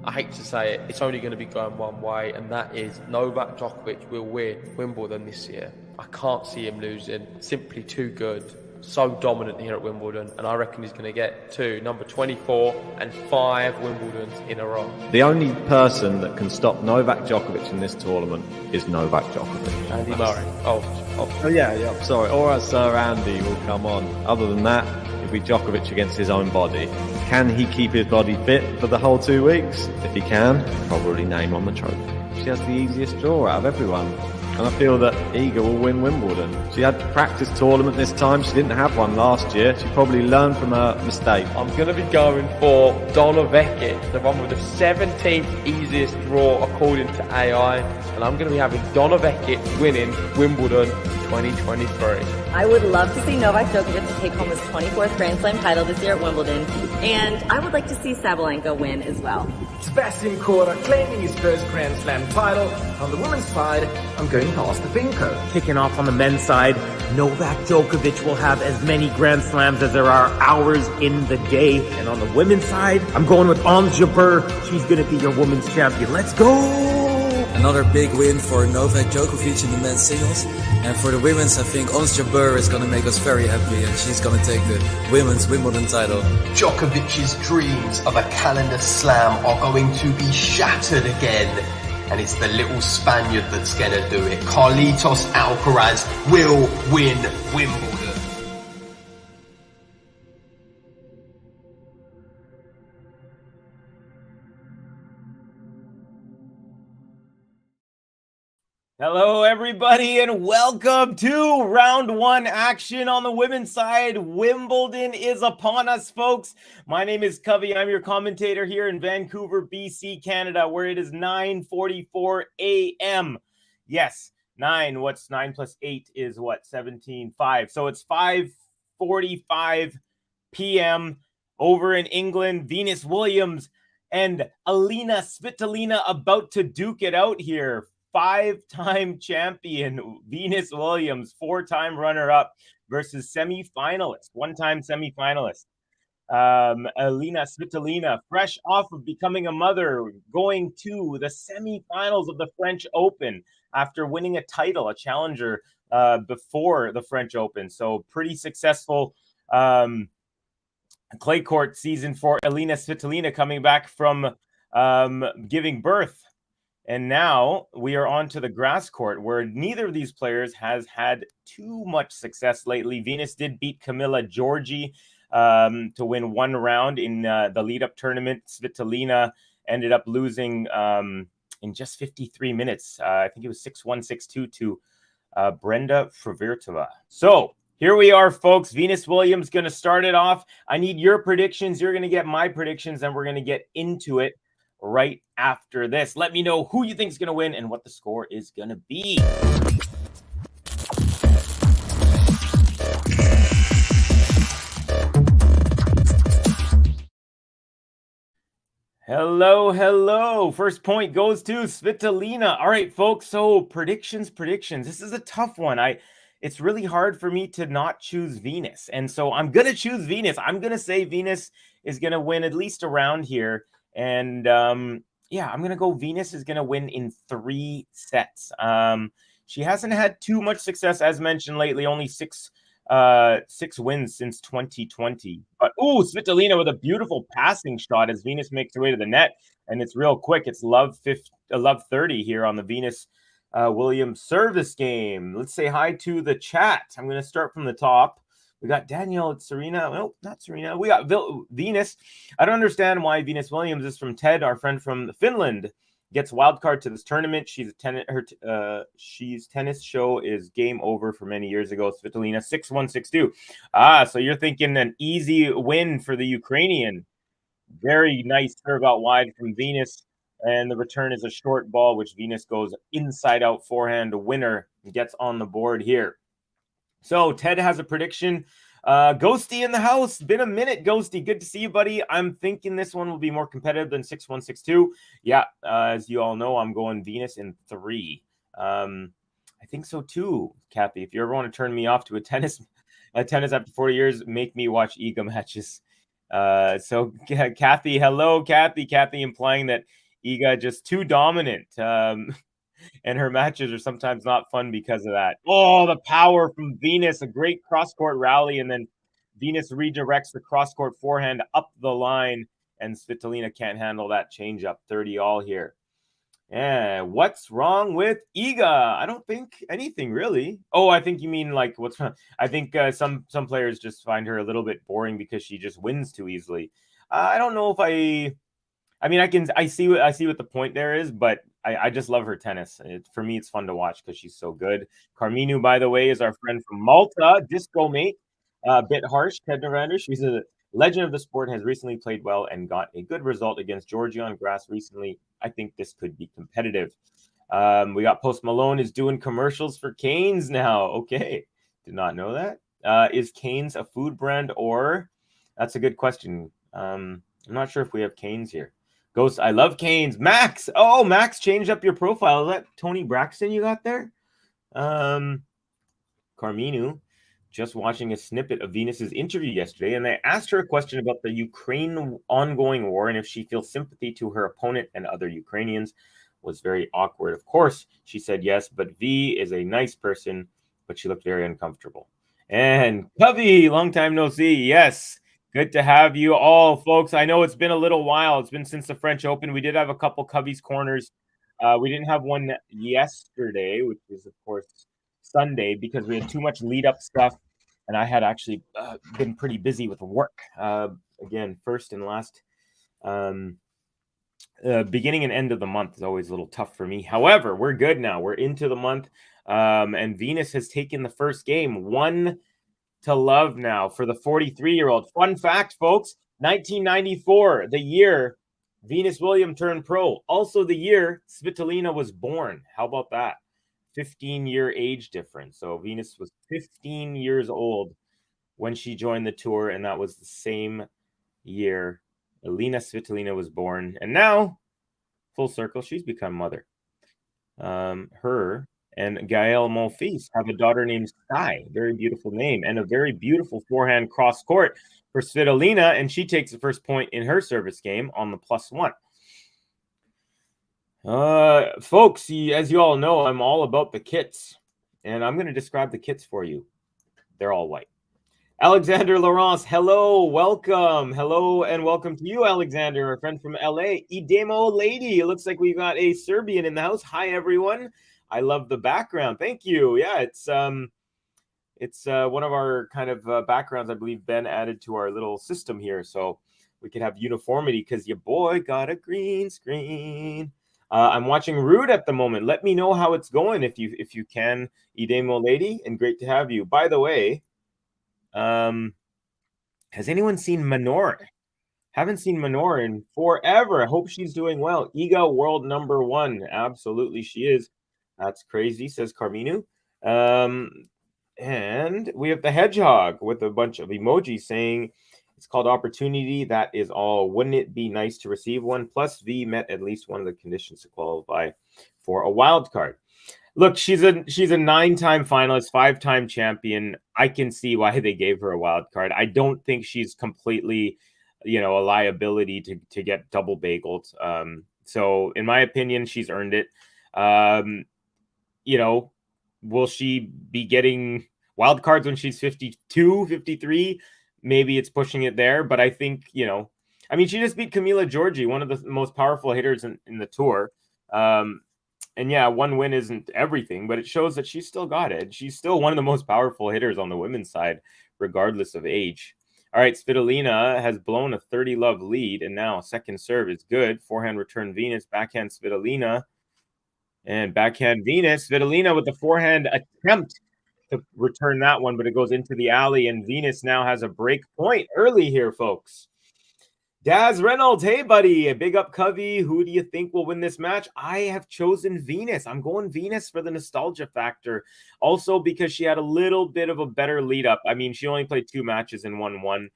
I hate to say it, it's only going to be going one way, and that is Novak Djokovic will win Wimbledon this year. I can't see him losing. Simply too good. So dominant here at Wimbledon, and I reckon he's going to get to number 24 and 5 Wimbledons in a row. The only person that can stop Novak Djokovic in this tournament is Novak Djokovic. Andy Murray. Oh yeah, sorry. Or Sir Andy will come on. Other than that, it'll be Djokovic against his own body. Can he keep his body fit for the whole 2 weeks? If he can, probably name on the trophy. She has the easiest draw out of everyone. And I feel that Iga will win Wimbledon. She had a practice tournament this time. She didn't have one last year. She probably learned from her mistake. I'm going to be going for Donna Vekic, the one with the 17th easiest draw according to AI. And I'm going to be having Donna Vekic winning Wimbledon 2023. I would love to see Novak Djokovic take home his 24th Grand Slam title this year at Wimbledon. And I would like to see Sabalenka win as well. Sebastian Korda claiming his first Grand Slam title. On the women's side, I'm going past the Pinko. Kicking off on the men's side, Novak Djokovic will have as many Grand Slams as there are hours in the day. And on the women's side, I'm going with Ons Jabeur. She's going to be your women's champion. Let's go! Another big win for Novak Djokovic in the men's singles. And for the women's, I think Ons Jabeur is going to make us very happy, and she's going to take the women's Wimbledon title. Djokovic's dreams of a calendar slam are going to be shattered again. And it's the little Spaniard that's going to do it. Carlitos Alcaraz will win Wimbledon. Hello, everybody, and welcome to round one action on the women's side. Wimbledon is upon us, folks. My name is Covey. I'm your commentator here in Vancouver, BC, Canada, where it is 9:44 a.m. Yes, 9. What's 9 plus 8 is what? 17, 5. So it's 5:45 p.m. over in England. Venus Williams and Elina Svitolina about to duke it out here. 5-time champion Venus Williams, 4-time runner-up versus semi-finalist, 1-time semi-finalist. Elina Svitolina, fresh off of becoming a mother, going to the semi-finals of the French Open after winning a title, a challenger, before the French Open. So pretty successful clay court season for Elina Svitolina, coming back from giving birth. And now we are on to the grass court, where neither of these players has had too much success lately. Venus did beat Camilla Giorgi to win one round in the lead-up tournament. Svitolina ended up losing in just 53 minutes. I think it was 6-1, 6-2 to Brenda Fruvirtova. So here we are, folks. Venus Williams going to start it off. I need your predictions. You're going to get my predictions, and we're going to get into it right after this. Let me know who you think is going to win and what the score is going to be. Hello. First point goes to Svitolina. All right, folks. So predictions. This is a tough one. It's really hard for me to not choose Venus. And so I'm going to choose Venus. I'm going to say Venus is going to win at least a round here. And I'm going to go Venus is going to win in 3 sets. She hasn't had too much success, as mentioned lately, only 6 wins since 2020. But, Svitolina with a beautiful passing shot as Venus makes her way to the net. And it's real quick. It's love 30 here on the Venus Williams service game. Let's say hi to the chat. I'm going to start from the top. We got Danielle, Serena. No, not Serena. We got Venus. I don't understand why Venus Williams. This is from Ted, our friend from Finland. Gets wild card to this tournament. She's tennis show is game over for many years ago. Svitolina 6-1, 6-2. So you're thinking an easy win for the Ukrainian. Very nice serve out wide from Venus. And the return is a short ball, which Venus goes inside out forehand. The winner gets on the board here. So Ted has a prediction. Ghosty in the house. Been a minute, Ghosty. Good to see you, buddy. I'm thinking this one will be more competitive than 6-1, 6-2. Yeah, as you all know, I'm going Venus in 3. I think so too, Kathy. If you ever want to turn me off to a tennis after 40 years, make me watch Iga matches. So Kathy, hello, Kathy. Kathy implying that Iga just too dominant. And her matches are sometimes not fun because of that. Oh, the power from Venus, a great cross-court rally, and then Venus redirects the cross-court forehand up the line, and Svitolina can't handle that change-up. 30 all here. Yeah, what's wrong with Iga? I don't think anything really. Oh, I think you mean like what's wrong? I think some players just find her a little bit boring because she just wins too easily. I don't know if I mean, I see what the point there is, but I just love her tennis. For me, it's fun to watch because she's so good. Carminu, by the way, is our friend from Malta, disco mate. A bit harsh, Ted Narander. She's a legend of the sport, has recently played well and got a good result against Georgia on grass recently. I think this could be competitive. We got Post Malone is doing commercials for Canes now. Okay, did not know that. Is Canes a food brand or? That's a good question. I'm not sure if we have Canes here. Ghost, I love Canes. Max. Oh, Max changed up your profile. Is that Tony Braxton you got there? Carminu, just watching a snippet of Venus's interview yesterday, and they asked her a question about the Ukraine ongoing war and if she feels sympathy to her opponent and other Ukrainians. Was very awkward. Of course, she said yes, but V is a nice person, but she looked very uncomfortable. And Covey, long time no see. Yes. Good to have you all, folks. I know it's been a little while. It's been since the French Open. We did have a couple Cubbies corners. We didn't have one yesterday, which is, of course, Sunday, because we had too much lead-up stuff, and I had actually been pretty busy with work. Again, first and last beginning and end of the month is always a little tough for me. However, we're good now. We're into the month, and Venus has taken the first game. 1-0 now for the 43-year-old. Fun fact, folks, 1994, the year Venus Williams turned pro. Also the year Svitolina was born. How about that? 15-year age difference. So Venus was 15 years old when she joined the tour, and that was the same year Elina Svitolina was born. And now, full circle, she's become mother. Her and Gael Monfils have a daughter named Sky. Very beautiful name. And a very beautiful forehand cross court for Svitolina. And she takes the first point in her service game on the +1. Folks, as you all know, I'm all about the kits. And I'm going to describe the kits for you. They're all white. Alexander Laurence, hello, welcome. Hello and welcome to you, Alexander, our friend from LA. Idemo Lady, it looks like we've got a Serbian in the house. Hi, everyone. I love the background. Thank you. Yeah, it's one of our kind of backgrounds I believe Ben added to our little system here, so we can have uniformity because your boy got a green screen. I'm watching Rude at the moment. Let me know how it's going if you can, Idemo Lady, and great to have you. By the way, has anyone seen Manor? Haven't seen Manor in forever. I hope she's doing well. Iga world #1. Absolutely, she is. That's crazy, says Carminu. And we have the hedgehog with a bunch of emojis saying it's called opportunity. That is all. Wouldn't it be nice to receive one? Plus, V met at least one of the conditions to qualify for a wild card. Look, she's a 9-time finalist, 5-time champion. I can see why they gave her a wild card. I don't think she's completely, a liability to get double bageled. So in my opinion, she's earned it. Will she be getting wild cards when she's 52, 53? Maybe it's pushing it there, but I think, she just beat Camila Giorgi, one of the most powerful hitters in the tour. And yeah, one win isn't everything, but it shows that she's still got it. She's still one of the most powerful hitters on the women's side, regardless of age. All right, Svitolina has blown a 30-love lead, and now second serve is good. Forehand return Venus, backhand Svitolina, and backhand Venus. Svitolina with the forehand attempt to return that one, but it goes into the alley, and Venus now has a break point early here, folks. Daz Reynolds, hey, buddy. A big up, Covey. Who do you think will win this match? I have chosen Venus. I'm going Venus for the nostalgia factor. Also because she had a little bit of a better lead up. She only played 2 matches and won 1.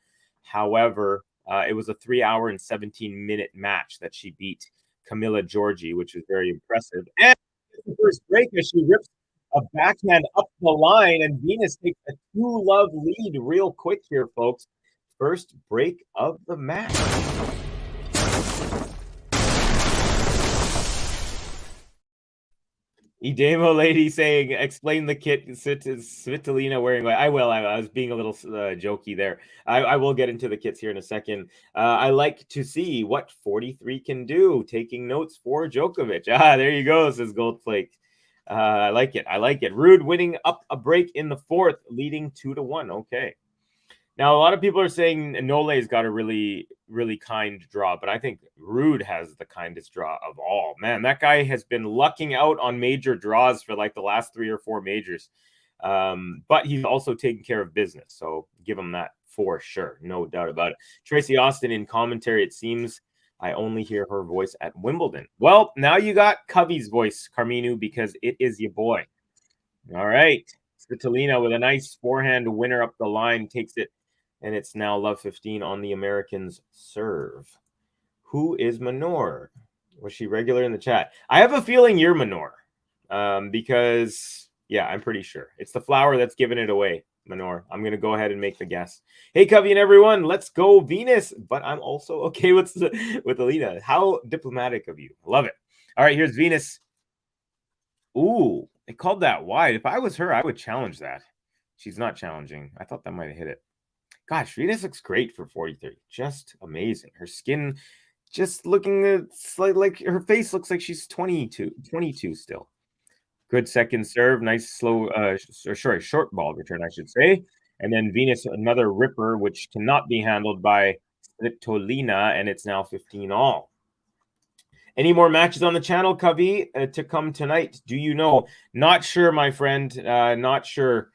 However, it was a 3-hour and 17-minute match that she beat Camila Giorgi, which is very impressive. And the first break as she rips a backhand up the line, and Venus takes a 2-love lead real quick here, folks. first break of the match. Edemo lady saying, explain the kit Svitolina wearing. I will. I was being a little jokey there. I will get into the kits here in a second. I like to see what 43 can do. Taking notes for Djokovic. There you go, says Goldflake. I like it. I like it. Ruud winning up a break in the fourth, leading 2-1. Okay. Now, a lot of people are saying Nole's got a really, really kind draw, but I think Ruud has the kindest draw of all. Man, that guy has been lucking out on major draws for like the last 3 or 4 majors. But he's also taking care of business, so give him that for sure. No doubt about it. Tracy Austin in commentary, it seems I only hear her voice at Wimbledon. Well, now you got Covey's voice, Carminu, because it is your boy. All right. Svitolina with a nice forehand winner up the line, takes it. And it's now love 15 on the Americans' serve. Who is Manor? Was she regular in the chat? I have a feeling you're Manor. Because, yeah, I'm pretty sure. It's the flower that's giving it away, Manor. I'm going to go ahead and make the guess. Hey, Covey and everyone, let's go Venus. But I'm also okay with Elina. How diplomatic of you. Love it. All right, here's Venus. Ooh, they called that wide. If I was her, I would challenge that. She's not challenging. I thought that might have hit it. Gosh, Venus looks great for 43. Just amazing. Her skin just looking like her face looks like she's 22 still. Good second serve. Nice slow, short ball return, I should say. And then Venus, another ripper, which cannot be handled by Svitolina, and it's now 15 all. Any more matches on the channel, Covey, to come tonight? Do you know? Not sure, my friend. Not sure.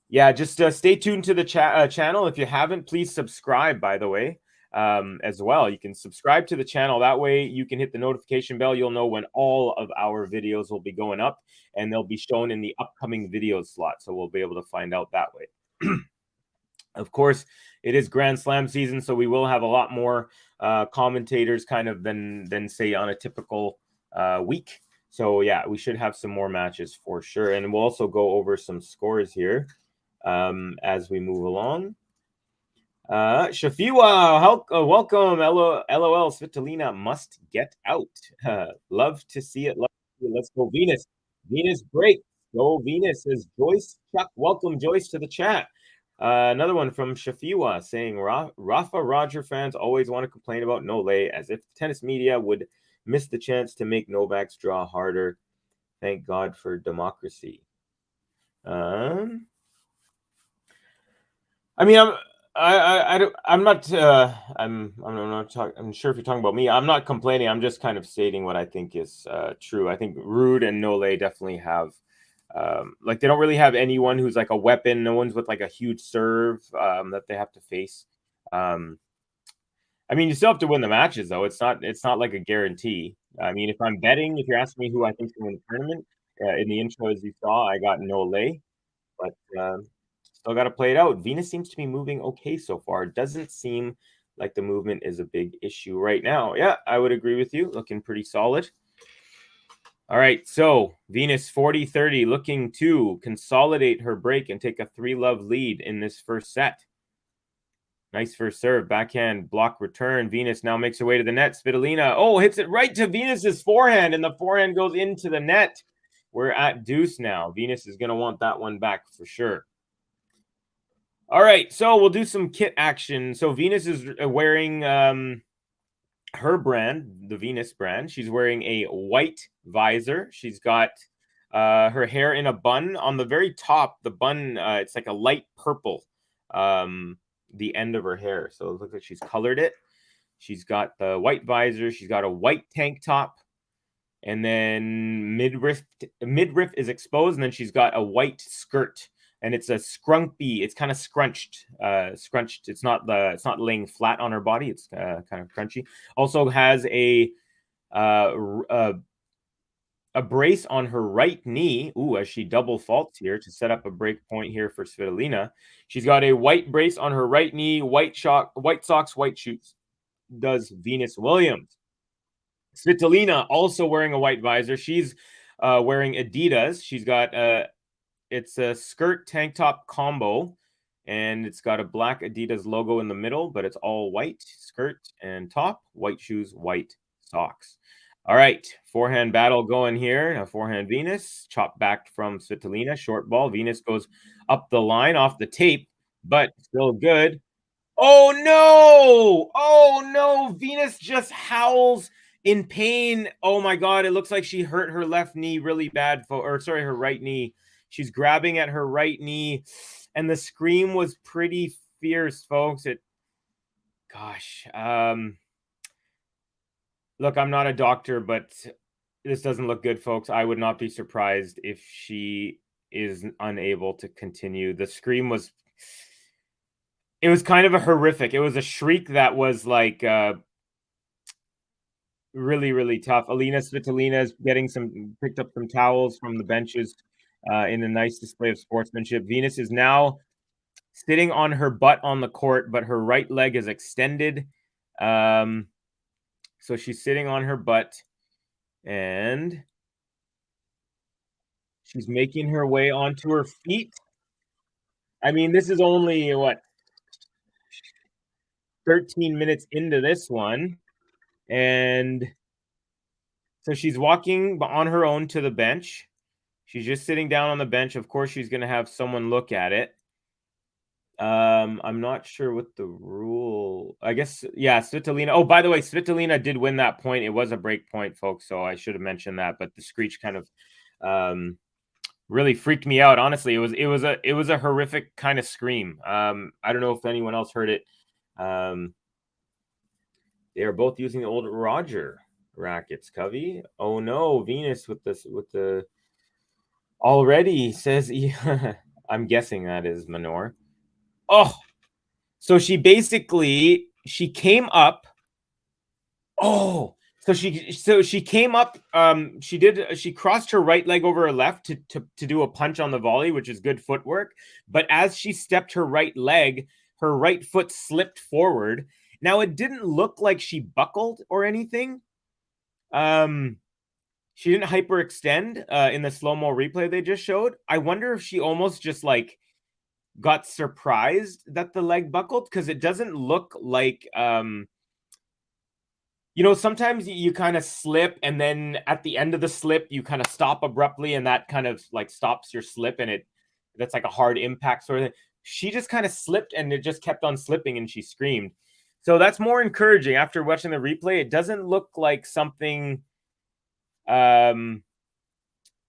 Yeah, just stay tuned to the channel. If you haven't, please subscribe, by the way, as well. You can subscribe to the channel. That way you can hit the notification bell. You'll know when all of our videos will be going up, and they'll be shown in the upcoming videos slot. So we'll be able to find out that way. Of course, it is Grand Slam season, so we will have a lot more commentators kind of than say on a typical week. So, yeah, we should have some more matches for sure. And we'll also go over some scores here. As we move along. Shafiwa, welcome. LOL, Svitolina must get out. Love to see it. Let's go, Venus. Venus break. Go, Venus, says Joyce. Chuck, welcome, Joyce, to the chat. Another one from Shafiwa saying, Rafa Roger fans always want to complain about Nole as if tennis media would miss the chance to make Novak's draw harder. Thank God for democracy. I mean, I'm not sure if you're talking about me. I'm not complaining. I'm just kind of stating what I think is true. I think Ruud and Nole definitely have, like, they don't really have anyone who's like a weapon. No one's with like a huge serve that they have to face. I mean, you still have to win the matches, though. It's not like a guarantee. I mean, if I'm betting, if you're asking me who I think is going to win the tournament, in the intro, as you saw, I got Nole, but still got to play it out. Venus seems to be moving okay so far. It doesn't seem like the movement is a big issue right now. Yeah, I would agree with you. Looking pretty solid. All right, so Venus 40-30 looking to consolidate her break and take a 3-love lead in this first set. Nice first serve, backhand block return. Venus now makes her way to the net. Svitolina, hits it right to Venus's forehand, and the forehand goes into the net. We're at deuce now. Venus is going to want that one back for sure. All right, so we'll do some kit action. So Venus is wearing her brand, the Venus brand. She's wearing a white visor. She's got her hair in a bun. On the very top, the bun, it's like a light purple, the end of her hair. So it looks like she's colored it. She's got the white visor. She's got a white tank top. And then midriff is exposed. And then she's got a white skirt. And it's a scrumpy. It's kind of scrunched. It's not laying flat on her body. It's kind of crunchy. Also has a brace on her right knee. Ooh, as she double faults here to set up a break point here for Svitolina. She's got a white brace on her right knee, white socks, white shoes. Does Venus Williams. Svitolina also wearing a white visor. She's wearing Adidas. She's got it's a skirt tank top combo, and it's got a black Adidas logo in the middle, but it's all white skirt and top, white shoes, white socks. All right, forehand battle going here. Now forehand Venus, chop back from Svitolina, short ball. Venus goes up the line off the tape, but still good. Oh no! Oh no! Venus just howls in pain. Oh my God, it looks like she hurt her left knee really bad, her right knee. She's grabbing at her right knee, and the scream was pretty fierce, folks. Look, I'm not a doctor, but this doesn't look good, folks. I would not be surprised if she is unable to continue. The scream was, it was kind of a horrific. It was a shriek that was like really, really tough. Elina Svitolina is picked up some towels from the benches in a nice display of sportsmanship. Venus is now sitting on her butt on the court, but her right leg is extended. So she's sitting on her butt, and she's making her way onto her feet. I mean, this is only, 13 minutes into this one. And so she's walking on her own to the bench. She's just sitting down on the bench. Of course, she's going to have someone look at it. I'm not sure what the rule. I guess, yeah, Svitolina. Oh, by the way, Svitolina did win that point. It was a break point, folks, so I should have mentioned that. But the screech kind of really freaked me out. Honestly, it was a horrific kind of scream. I don't know if anyone else heard it. They are both using the old Roger rackets. Covey. Oh no, Venus with the already says. I'm guessing that is Manor. Oh, so she came up. Oh, so she came up. She crossed her right leg over her left to do a punch on the volley, which is good footwork. But as she stepped her right leg, her right foot slipped forward. Now it didn't look like she buckled or anything. She didn't hyperextend in the slow-mo replay they just showed. I wonder if she almost just like got surprised that the leg buckled, because it doesn't look like sometimes you kind of slip, and then at the end of the slip you kind of stop abruptly, and that kind of like stops your slip, and that's like a hard impact sort of thing. She just kind of slipped, and it just kept on slipping, and she screamed. So that's more encouraging. After watching the replay, it doesn't look like something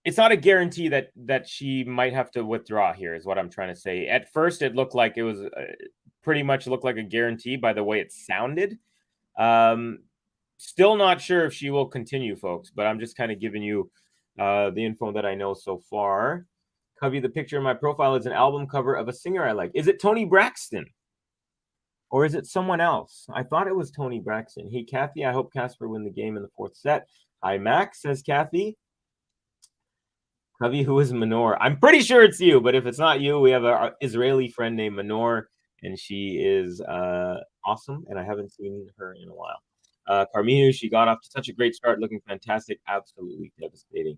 it's not a guarantee that she might have to withdraw here, is what I'm trying to say. At first, it looked like it was pretty much looked like a guarantee by the way it sounded. Still not sure if she will continue, folks, but I'm just kind of giving you the info that I know so far. Covey, the picture in my profile is an album cover of a singer I like. Is it Tony Braxton? Or is it someone else? I thought it was Tony Braxton. Hey, Kathy, I hope Casper win the game in the fourth set. Hi, Max, says Kathy. Covey, who is Manor? I'm pretty sure it's you, but if it's not you, we have an Israeli friend named Manor, and she is awesome, and I haven't seen her in a while. Carminu, she got off to such a great start, looking fantastic, absolutely devastating.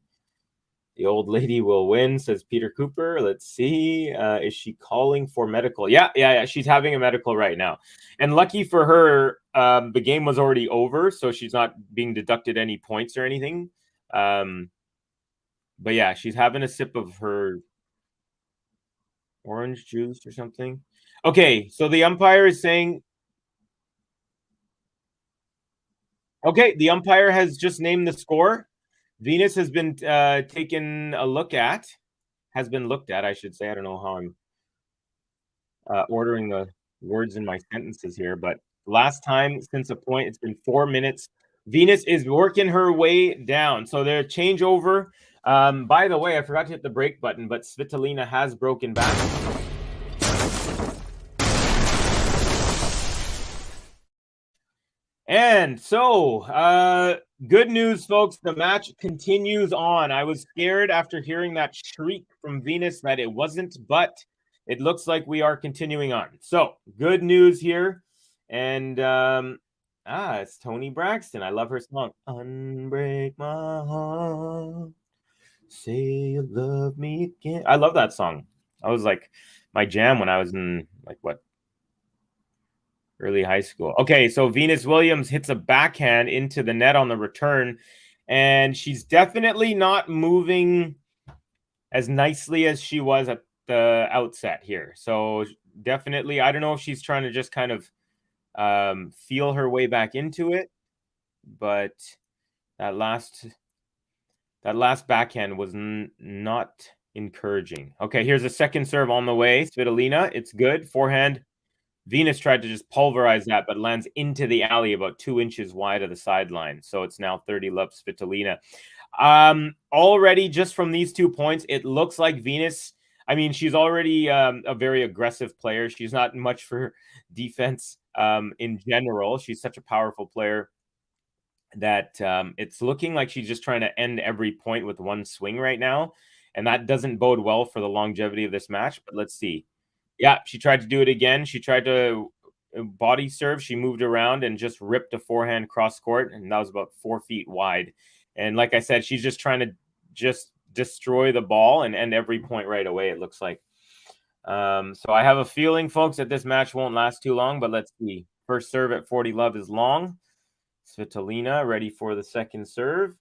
The old lady will win, says Peter Cooper. Let's see. Is she calling for medical? Yeah. She's having a medical right now. And lucky for her, the game was already over, so she's not being deducted any points or anything. But yeah, she's having a sip of her orange juice or something. Okay, so the umpire is saying... Okay, the umpire has just named the score. Venus has been taken a look at. Has been looked at, I should say. I don't know how I'm ordering the words in my sentences here, but last time since a point, it's been 4 minutes. Venus is working her way down. So their changeover... by the way, I forgot to hit the break button, but Svitolina has broken back. And so, good news, folks. The match continues on. I was scared after hearing that shriek from Venus that it wasn't, but it looks like we are continuing on. So, good news here. And, it's Toni Braxton. I love her song. Unbreak my heart. Say you love me again. I love that song. I was like my jam when I was in early high school. Okay, so Venus Williams hits a backhand into the net on the return, and she's definitely not moving as nicely as she was at the outset here. So definitely, I don't know if she's trying to just kind of feel her way back into it, but that last backhand was not encouraging. Okay, here's a second serve on the way. Svitolina, it's good. Forehand. Venus tried to just pulverize that, but lands into the alley about 2 inches wide of the sideline. So it's now 30-love Svitolina. Already, just from these 2 points, it looks like Venus, I mean, she's already a very aggressive player. She's not much for defense in general. She's such a powerful player that it's looking like she's just trying to end every point with one swing right now. And that doesn't bode well for the longevity of this match, but let's see. Yeah, she tried to do it again. She tried to body serve. She moved around and just ripped a forehand cross court, and that was about 4 feet wide. And like I said, she's just trying to just destroy the ball and end every point right away, it looks like. So I have a feeling, folks, that this match won't last too long, but let's see. First serve at 40-love is long. Svitolina ready for the second serve.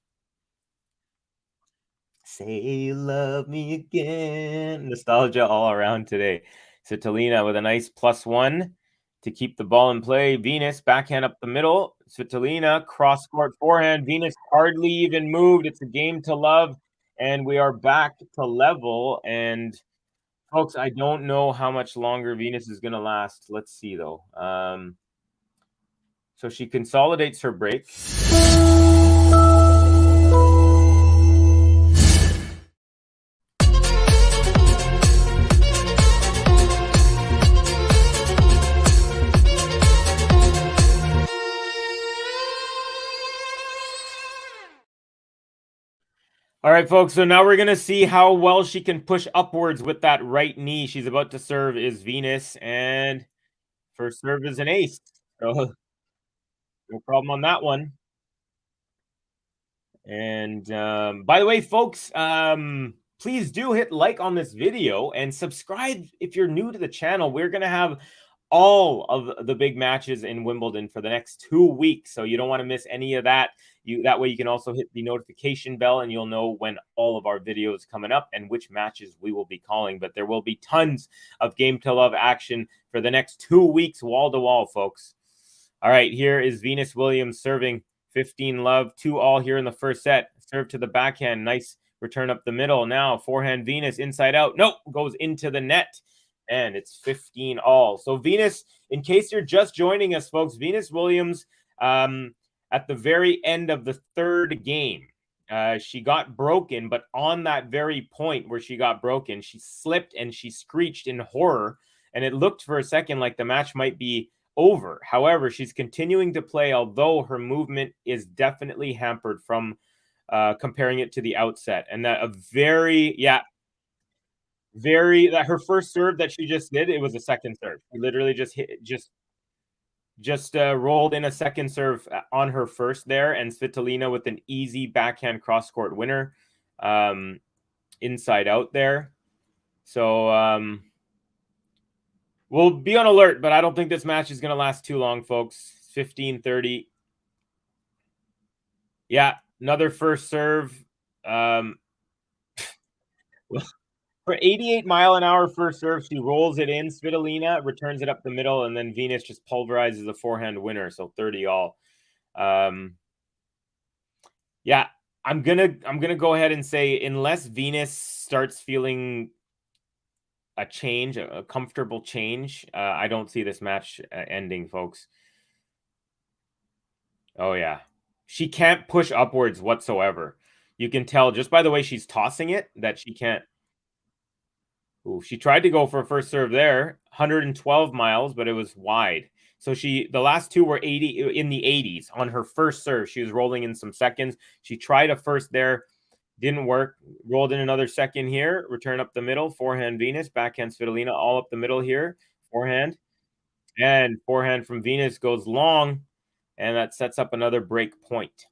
Say you love me again. Nostalgia all around today. Svitolina with a nice +1 to keep the ball in play. Venus backhand up the middle. Svitolina cross court forehand. Venus hardly even moved. It's a game to love, and we are back to level. And folks, I don't know how much longer Venus is going to last. Let's see though. So she consolidates her break. All right, folks, so now we're going to see how well she can push upwards with that right knee. She's about to serve is Venus, and first serve is an ace. So no problem on that one. And by the way, folks, please do hit like on this video and subscribe if you're new to the channel. We're going to have all of the big matches in Wimbledon for the next 2 weeks, so you don't want to miss any of that. That way you can also hit the notification bell and you'll know when all of our videos coming up and which matches we will be calling. But there will be tons of Game to Love action for the next 2 weeks, wall to wall, folks. All right, here is Venus Williams serving 15-love, 2-all here in the first set. Serve to the backhand, nice return up the middle. Now forehand Venus inside out. Nope, goes into the net. And it's 15-all. So Venus, in case you're just joining us, folks, Venus Williams, at the very end of the third game, she got broken, but on that very point where she got broken, she slipped and she screeched in horror, and it looked for a second like the match might be over. However, she's continuing to play, although her movement is definitely hampered from comparing it to the outset. And that that her first serve that she just did, it was a second serve. She literally just rolled in a second serve on her first there, and Svitolina with an easy backhand cross court winner inside out there. So we'll be on alert, but I don't think this match is going to last too long, folks. 15-30. Yeah, another first serve. For 88-mile-an-hour first serve, she rolls it in. Svitolina returns it up the middle, and then Venus just pulverizes the forehand winner. So 30-all. Yeah, I'm gonna go ahead and say unless Venus starts feeling a change, a comfortable change, I don't see this match ending, folks. Oh yeah, she can't push upwards whatsoever. You can tell just by the way she's tossing it that she can't. Ooh, she tried to go for a first serve there, 112 miles, but it was wide. So the last two were 80 in the 80s on her first serve. She was rolling in some seconds. She tried a first there, didn't work. Rolled in another second here. Return up the middle. Forehand Venus, backhand Svitolina, all up the middle here. Forehand. And forehand from Venus goes long, and that sets up another break point.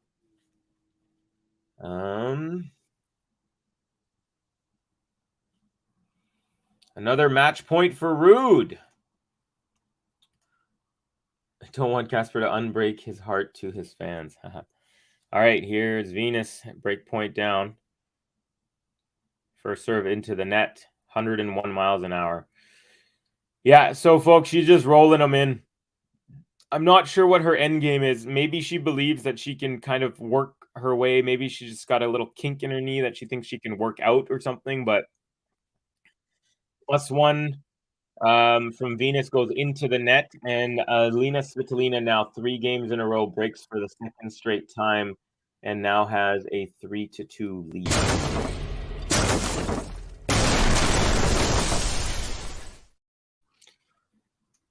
Another match point for Rude. I don't want Casper to unbreak his heart to his fans. All right, here's Venus. Break point down. First serve into the net. 101 miles an hour. Yeah, so folks, she's just rolling them in. I'm not sure what her end game is. Maybe she believes that she can kind of work her way. Maybe she just got a little kink in her knee that she thinks she can work out or something. But +1 from Venus goes into the net. And Elina Svitolina now 3 games in a row breaks for the second straight time and now has a 3-2 lead.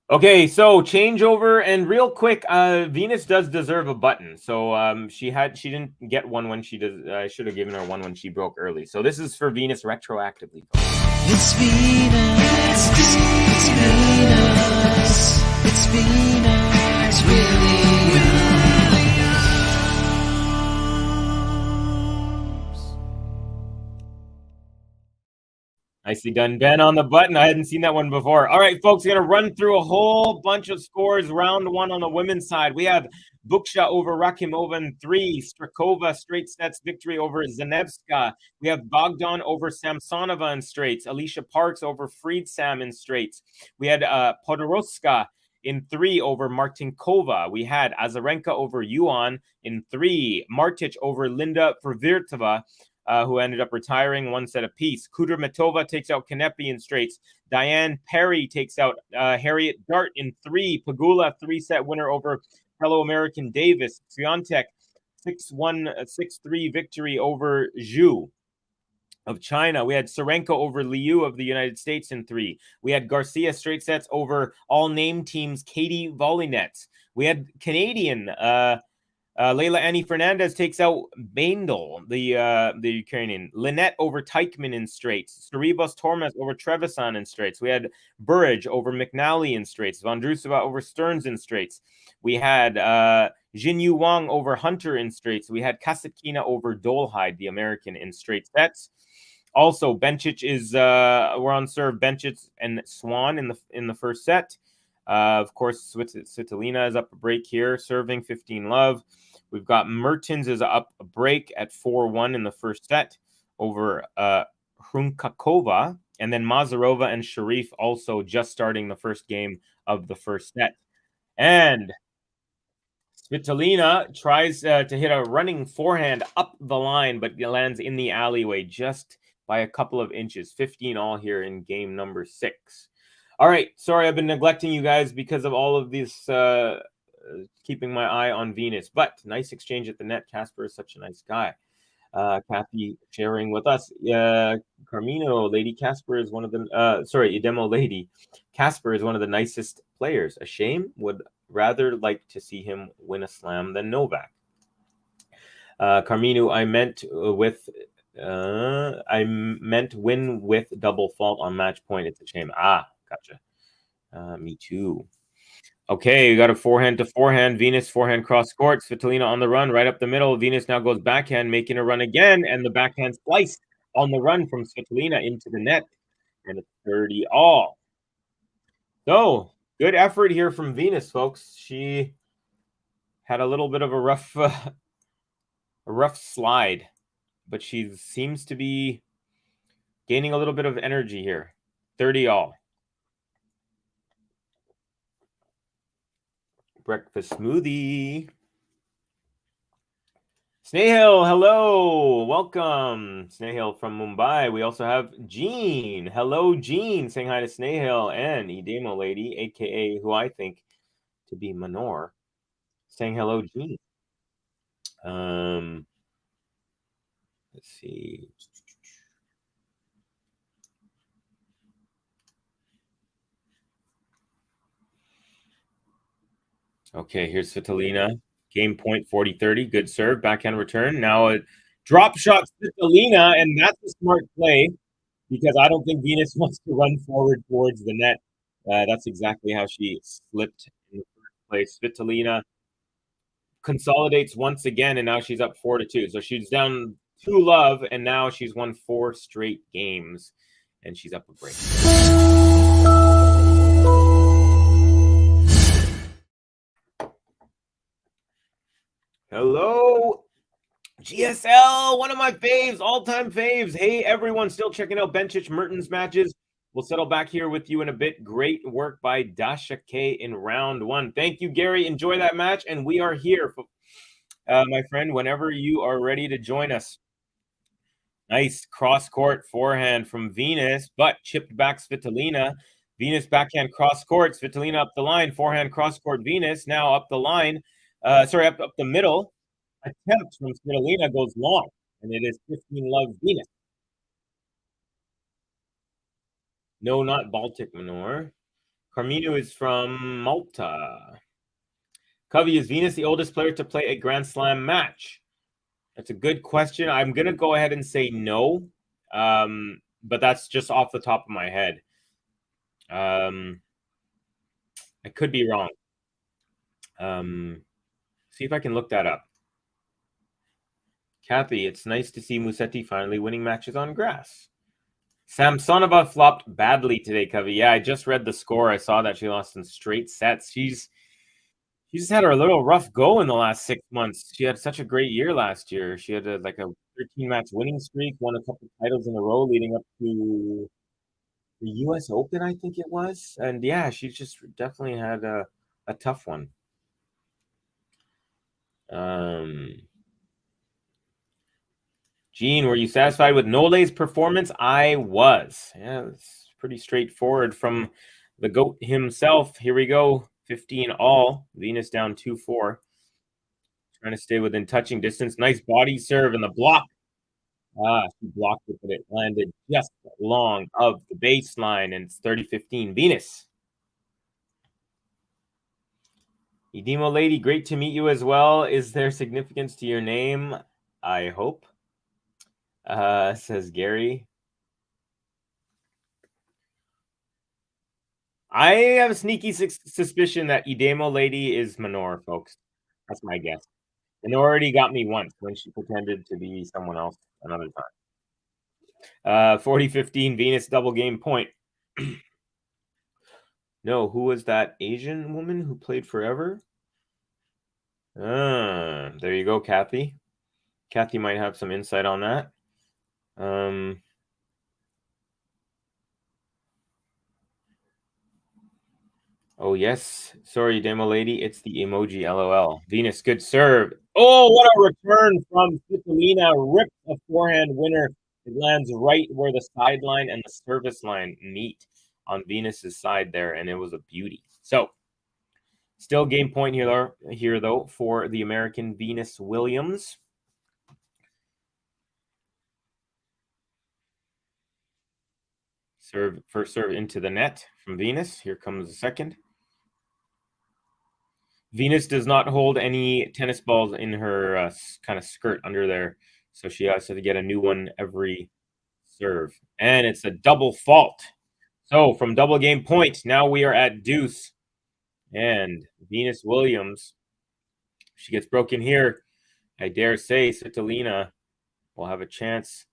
Okay, so changeover, and real quick, Venus does deserve a button. So she didn't get one when she does. I should have given her one when she broke early. So this is for Venus retroactively. It's Venus, it's Venus, it's Venus, really. Nicely done, Ben, on the button. I hadn't seen that one before. All right, folks, we're going to run through a whole bunch of scores. Round 1 on the women's side. We have Buksha over Rakimova in 3. Strakova straight sets victory over Zanevska. We have Bogdan over Samsonova in straights. Alicia Parks over Friedsam in straights. We had Podoroska in 3 over Martinkova. We had Azarenka over Yuan in 3. Martic over Linda Pervirtova, who ended up retiring 1 set apiece. Kudermetova takes out Kanepi in straights. Diane Perry takes out Harriet Dart in 3. Pagula 3-set winner over fellow American Davis. Swiatek 6-1, 6-3 victory over Zhu of China. We had Sarenko over Liu of the United States in 3. We had Garcia straight sets over all name teams Katie Volinets. We had Canadian Leila Annie Fernandez takes out Baindl, the Ukrainian. Lynette over Teichmann in straights. Staribos Tormes over Trevisan in straights. We had Burridge over McNally in straights. Vondrusova over Stearns in straights. We had Jinyu Wang over Hunter in straights. We had Kasatkina over Dolhide, the American, in straight sets. Also, Bencic is we're on serve. Bencic and Swan in the first set. Of course, Svitolina is up a break here, serving 15-love. We've got Mertens is up a break at 4-1 in the first set over Hrunkakova. And then Mazarova and Sharif also just starting the first game of the first set. And Svitolina tries to hit a running forehand up the line, but lands in the alleyway just by a couple of inches. 15 all here in game number 6. All right, sorry I've been neglecting you guys because of all of this, keeping my eye on Venus. But nice exchange at the net. Casper is such a nice guy. Kathy sharing with us. Carmino, Lady Casper is one of the, Idemo Lady. Casper is one of the nicest players. A shame, would rather like to see him win a slam than Novak. Carmino, I meant win with double fault on match point. It's a shame. Gotcha. Me too. Okay, we got a forehand to forehand. Venus forehand cross court. Svitolina on the run, right up the middle. Venus now goes backhand, making a run again, and the backhand slice on the run from Svitolina into the net, and it's 30 all. So good effort here from Venus, folks. She had a little bit of a rough slide, but she seems to be gaining a little bit of energy here. 30 all. Breakfast smoothie. Snehal, hello. Welcome. Snehal from Mumbai. We also have Jean. Hello, Jean. Saying hi to Snehal and Idemo Lady, a.k.a. who I think to be Manor. Saying hello, Jean. Let's see. Okay, here's Svitolina. Game point 40-30. Good serve. Backhand return. Now a drop shot Svitolina, and that's a smart play because I don't think Venus wants to run forward towards the net. That's exactly how she slipped in the first place. Svitolina consolidates once again, and now she's up 4-2. So she's down 2-love, and now she's won 4 straight games. and she's up a break. Hello, GSL, one of my faves, all-time faves. Hey, everyone, still checking out Bencic Mertens matches. We'll settle back here with you in a bit. Great work by Dasha K in round one. Thank you, Gary. Enjoy that match, and we are here, my friend, whenever you are ready to join us. Nice cross-court forehand from Venus, but chipped back Svitolina. Venus backhand cross-court, Svitolina up the line, forehand cross-court Venus, now up the line. Up the middle. Attempt from Svitolina goes long, and it is 15-love Venus. No, not Baltic Manor. Carmino is from Malta. Covey, is Venus the oldest player to play a Grand Slam match? That's a good question. I'm going to go ahead and say no, but that's just off the top of my head. I could be wrong. See if I can look that up. Kathy, it's nice to see Musetti finally winning matches on grass. Samsonova flopped badly today, Covey. Yeah, I just read the score. I saw that she lost in straight sets. She's just had her a little rough go in the last 6 months. She had such a great year last year. She had a 13-match winning streak, won a couple titles in a row leading up to the U.S. Open, I think it was. And yeah, she's just definitely had a tough one. Gene, were you satisfied with Nole's performance? I was. Yeah, it's pretty straightforward from the GOAT himself. Here we go. 15 all. Venus down 2-4. Trying to stay within touching distance. Nice body serve and the block. She blocked it, but it landed just long of the baseline, and it's 30-15. Venus. Edemo Lady, great to meet you as well. Is there significance to your name? I hope. Says Gary. I have a sneaky suspicion that Edemo Lady is Manor, folks. That's my guess. And already got me once when she pretended to be someone else another time. 40-15 Venus double game point. No, who was that Asian woman who played forever? There you go, Kathy. Kathy might have some insight on that. Oh, yes. Sorry, Demo Lady. It's the emoji LOL. Venus, good serve. Oh, what a return from Svitolina. Ripped a forehand winner. It lands right where the sideline and the service line meet on Venus's side there, and it was a beauty. So, still game point here though, for the American Venus Williams. First serve into the net from Venus. Here comes the second. Venus does not hold any tennis balls in her kind of skirt under there, so she has to get a new one every serve. And it's a double fault. So from double game point, now we are at deuce. And Venus Williams, she gets broken here. I dare say Svitolina will have a chance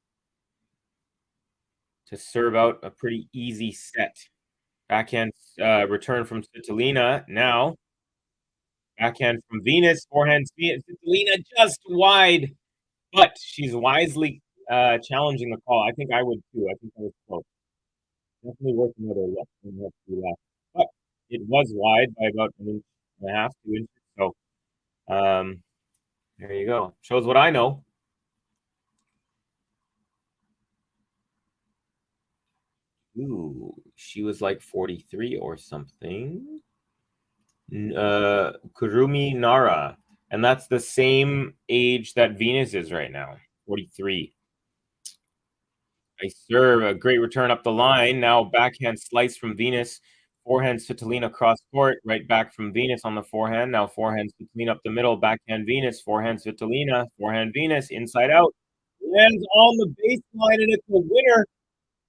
to serve out a pretty easy set. Backhand return from Svitolina. Now, backhand from Venus. Forehand Svitolina just wide. But she's wisely challenging the call. I think I would too. I think I was close. Definitely worth another look. But it was wide by about 1.5 inches, 2 inches. So there you go. Shows what I know. Ooh, she was like 43 or something. Kurumi Nara. And that's the same age that Venus is right now, 43. I serve a great return up the line. Now backhand slice from Venus. Forehand Svitolina cross court. Right back from Venus on the forehand. Now forehand Svitolina up the middle. Backhand Venus. Forehand Svitolina. Forehand Venus. Inside out. Lands on the baseline and it's a winner.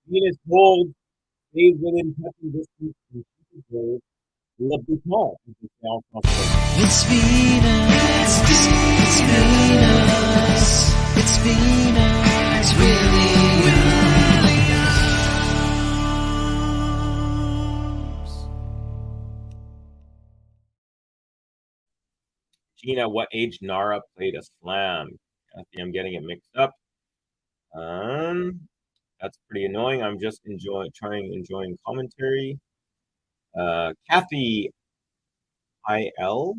Venus holds. Stays within touching distance. It's Venus. It's Venus. It's Venus. Really. Gina, what age Nara played a slam? I think I'm getting it mixed up. That's pretty annoying. I'm just enjoying commentary. Kathy IL,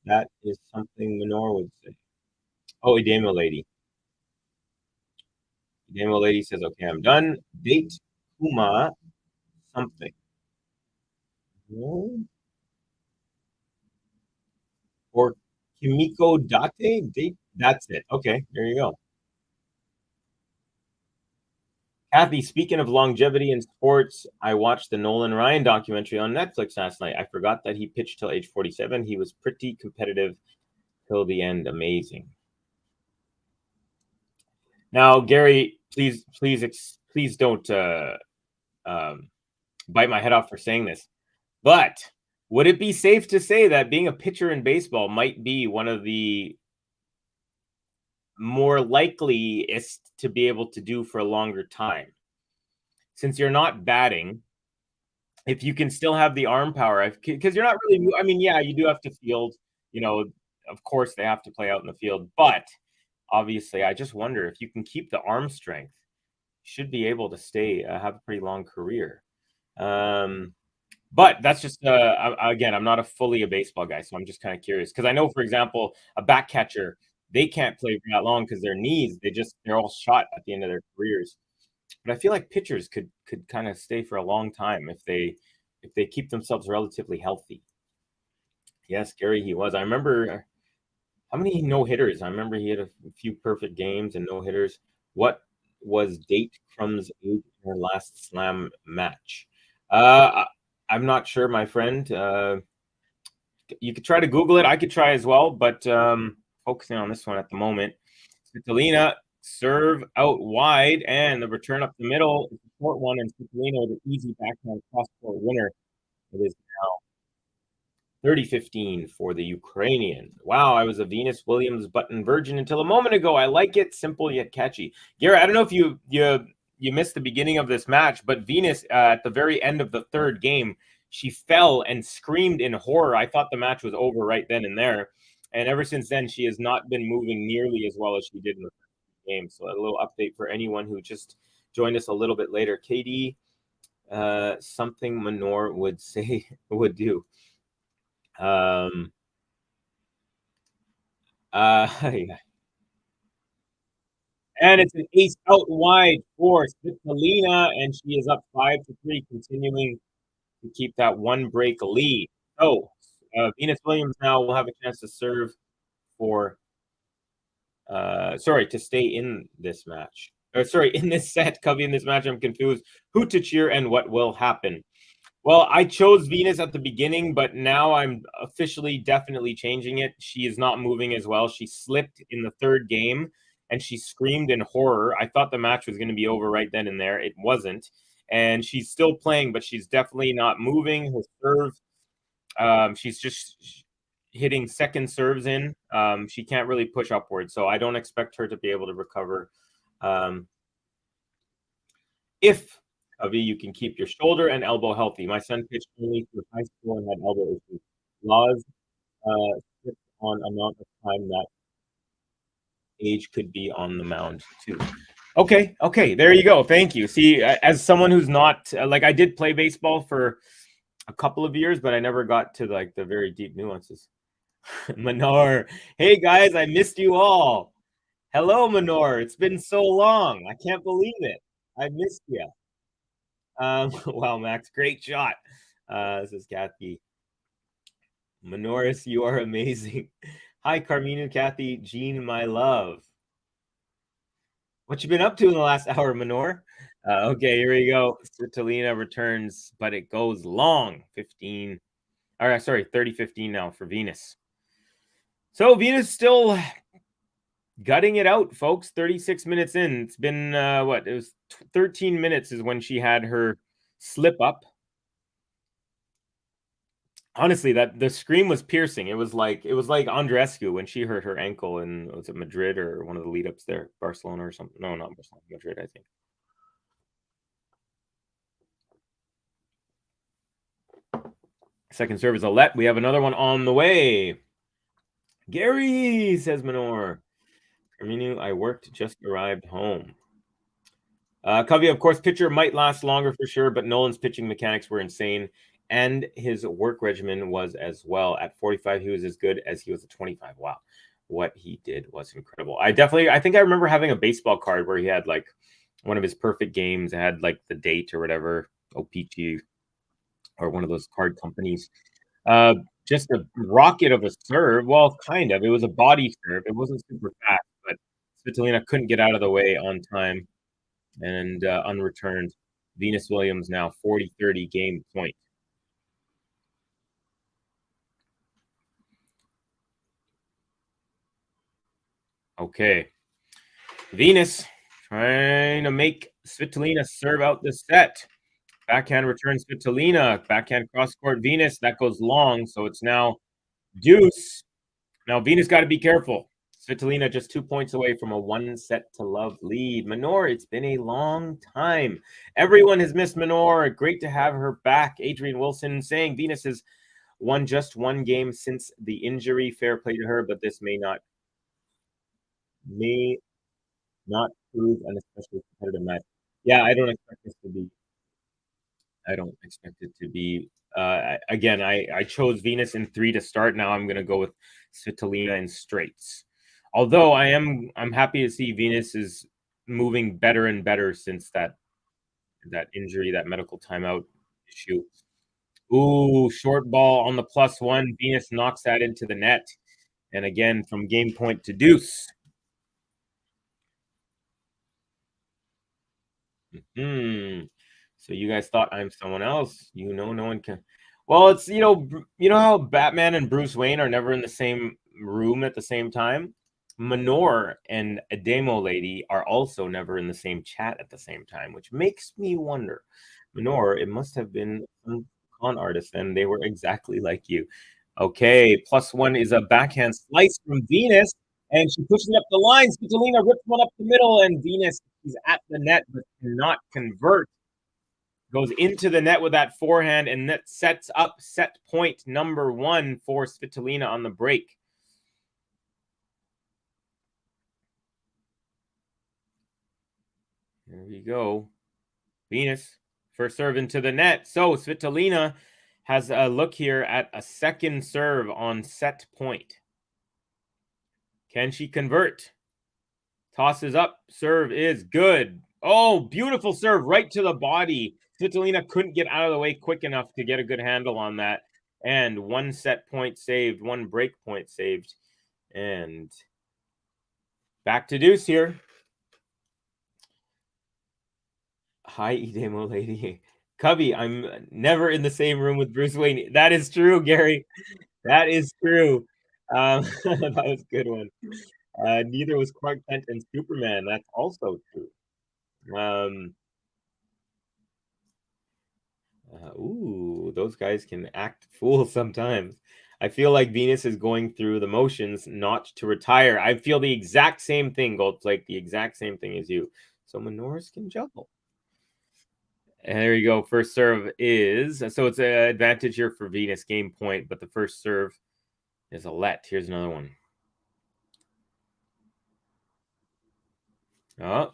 that is something Menor would say. Oh, Edemo Lady. Edemo Lady says, okay, I'm done. Date Kuma something. Or Kimiko Date? Date? That's it. Okay, there you go. Kathy, speaking of longevity in sports, I watched the Nolan Ryan documentary on Netflix last night. I forgot that he pitched till age 47. He was pretty competitive till the end. Amazing. Now, Gary, please don't bite my head off for saying this. But would it be safe to say that being a pitcher in baseball might be one of the more likeliest to be able to do for a longer time? Since you're not batting, if you can still have the arm power, because you're not really, I mean, yeah, you do have to field, of course they have to play out in the field, but obviously I just wonder if you can keep the arm strength, you should be able to have a pretty long career. But that's just, again, I'm not fully a baseball guy, so I'm just kind of curious. Because I know, for example, a back catcher, they can't play for that long because their knees, they're all shot at the end of their careers. But I feel like pitchers could kind of stay for a long time if they keep themselves relatively healthy. Yes, Gary, he was. I remember how many no-hitters. I remember he had a few perfect games and no-hitters. What was Date Crumb's age in her last slam match? I'm not sure, my friend. You could try to Google it. I could try as well, but focusing on this one at the moment. SVITOLINA serve out wide, and the return up the middle is a short one, and SVITOLINA with an easy backhand cross-court winner. It is now 30-15 for the Ukrainian. Wow, I was a Venus Williams button virgin until a moment ago. I like it, simple yet catchy. Garrett, I don't know if you missed the beginning of this match, but Venus, at the very end of the third game, she fell and screamed in horror. I thought the match was over right then and there. And ever since then, she has not been moving nearly as well as she did in the first game. So a little update for anyone who just joined us a little bit later. KD, something Menor would say, would do. Yeah. And it's an ace out wide for SVITOLINA, and she is up 5-3, continuing to keep that one break lead. So Venus Williams now will have a chance to serve for to stay in this match. In this set. Covey, in this match, I'm confused. Who to cheer and what will happen? Well, I chose Venus at the beginning, but now I'm officially definitely changing it. She is not moving as well. She slipped in the third game, and she screamed in horror. I thought the match was going to be over right then and there. It wasn't. And she's still playing, but she's definitely not moving. Her serve, she's just hitting second serves in. She can't really push upwards, so I don't expect her to be able to recover. If Covey, you can keep your shoulder and elbow healthy. My son pitched only through high school and had elbow issues. Laws on amount of time that age could be on the mound too. Okay, there you go. Thank you. See, as someone who's not I did play baseball for a couple of years, but I never got to the very deep nuances. Menor, hey guys, I missed you all. Hello, Menor. It's been so long. I can't believe it. I missed you. Wow, Max, great shot. This is Kathy. Menoris, you are amazing. Hi, Carmine and Kathy. Jean, my love. What you been up to in the last hour, Menor? Okay, here we go. SVITOLINA returns, but it goes long. 30-15 now for Venus. So Venus still gutting it out, folks. 36 minutes in. It's been it was 13 minutes is when she had her slip up. Honestly, that the scream was piercing. It was like Andreescu when she hurt her ankle in, was it Madrid or one of the lead ups there, Barcelona or something? No, not Barcelona, Madrid, I think. Second serve is a let. We have another one on the way. Gary, says Manor. Firmino, I worked, just arrived home. Covey, of course, pitcher might last longer for sure, but Nolan's pitching mechanics were insane, and his work regimen was as well. At 45, he was as good as he was at 25. Wow. What he did was incredible. I think I remember having a baseball card where he had like one of his perfect games. It had like the date or whatever, OPG or one of those card companies. Just a rocket of a serve. Well, kind of. It was a body serve. It wasn't super fast, but Svitolina couldn't get out of the way on time and unreturned. Venus Williams now 40-30 game point. Okay. Venus trying to make Svitolina serve out the set. Backhand return Svitolina. Backhand cross-court Venus. That goes long, so it's now deuce. Now Venus got to be careful. Svitolina just 2 points away from a 1-set-to-love lead. Manor, it's been a long time. Everyone has missed Manor. Great to have her back. Adrian Wilson saying Venus has won just one game since the injury. Fair play to her, but this may not prove an especially competitive match. Yeah, I don't expect it to be. Again, I chose Venus in 3 to start. Now I'm going to go with Svitolina in straights. Although I'm happy to see Venus is moving better and better since that injury, that medical timeout issue. Ooh, short ball on the +1. Venus knocks that into the net. And again, from game point to deuce. So you guys thought I'm someone else. No one can. Well, it's, you know how Batman and Bruce Wayne are never in the same room at the same time? Manor and a demo lady are also never in the same chat at the same time, which makes me wonder. Manor, it must have been some con artist, and they were exactly like you. Okay, +1 is a backhand slice from Venus, and she pushes it up the line. Svitolina rips one up the middle, and Venus is at the net but cannot convert. Goes into the net with that forehand, and that sets up set point number 1 for Svitolina on the break. There we go. Venus, first serve into the net. So Svitolina has a look here at a second serve on set point. Can she convert? Tosses up. Serve is good. Oh, beautiful serve right to the body. Svitolina couldn't get out of the way quick enough to get a good handle on that. And 1 set point saved, 1 break point saved. And back to deuce here. Hi, Edemo lady. Cubby, I'm never in the same room with Bruce Wayne. That is true, Gary. That is true. That was a good one. Neither was Clark Kent and Superman. That's also true. Ooh, those guys can act fools sometimes. I feel like Venus is going through the motions not to retire. I feel the exact same thing, Goldflake, the exact same thing as you. So Manoris can juggle. And there you go. First serve is, so it's an advantage here for Venus, game point, but the first serve is a let. Here's another one. Oh,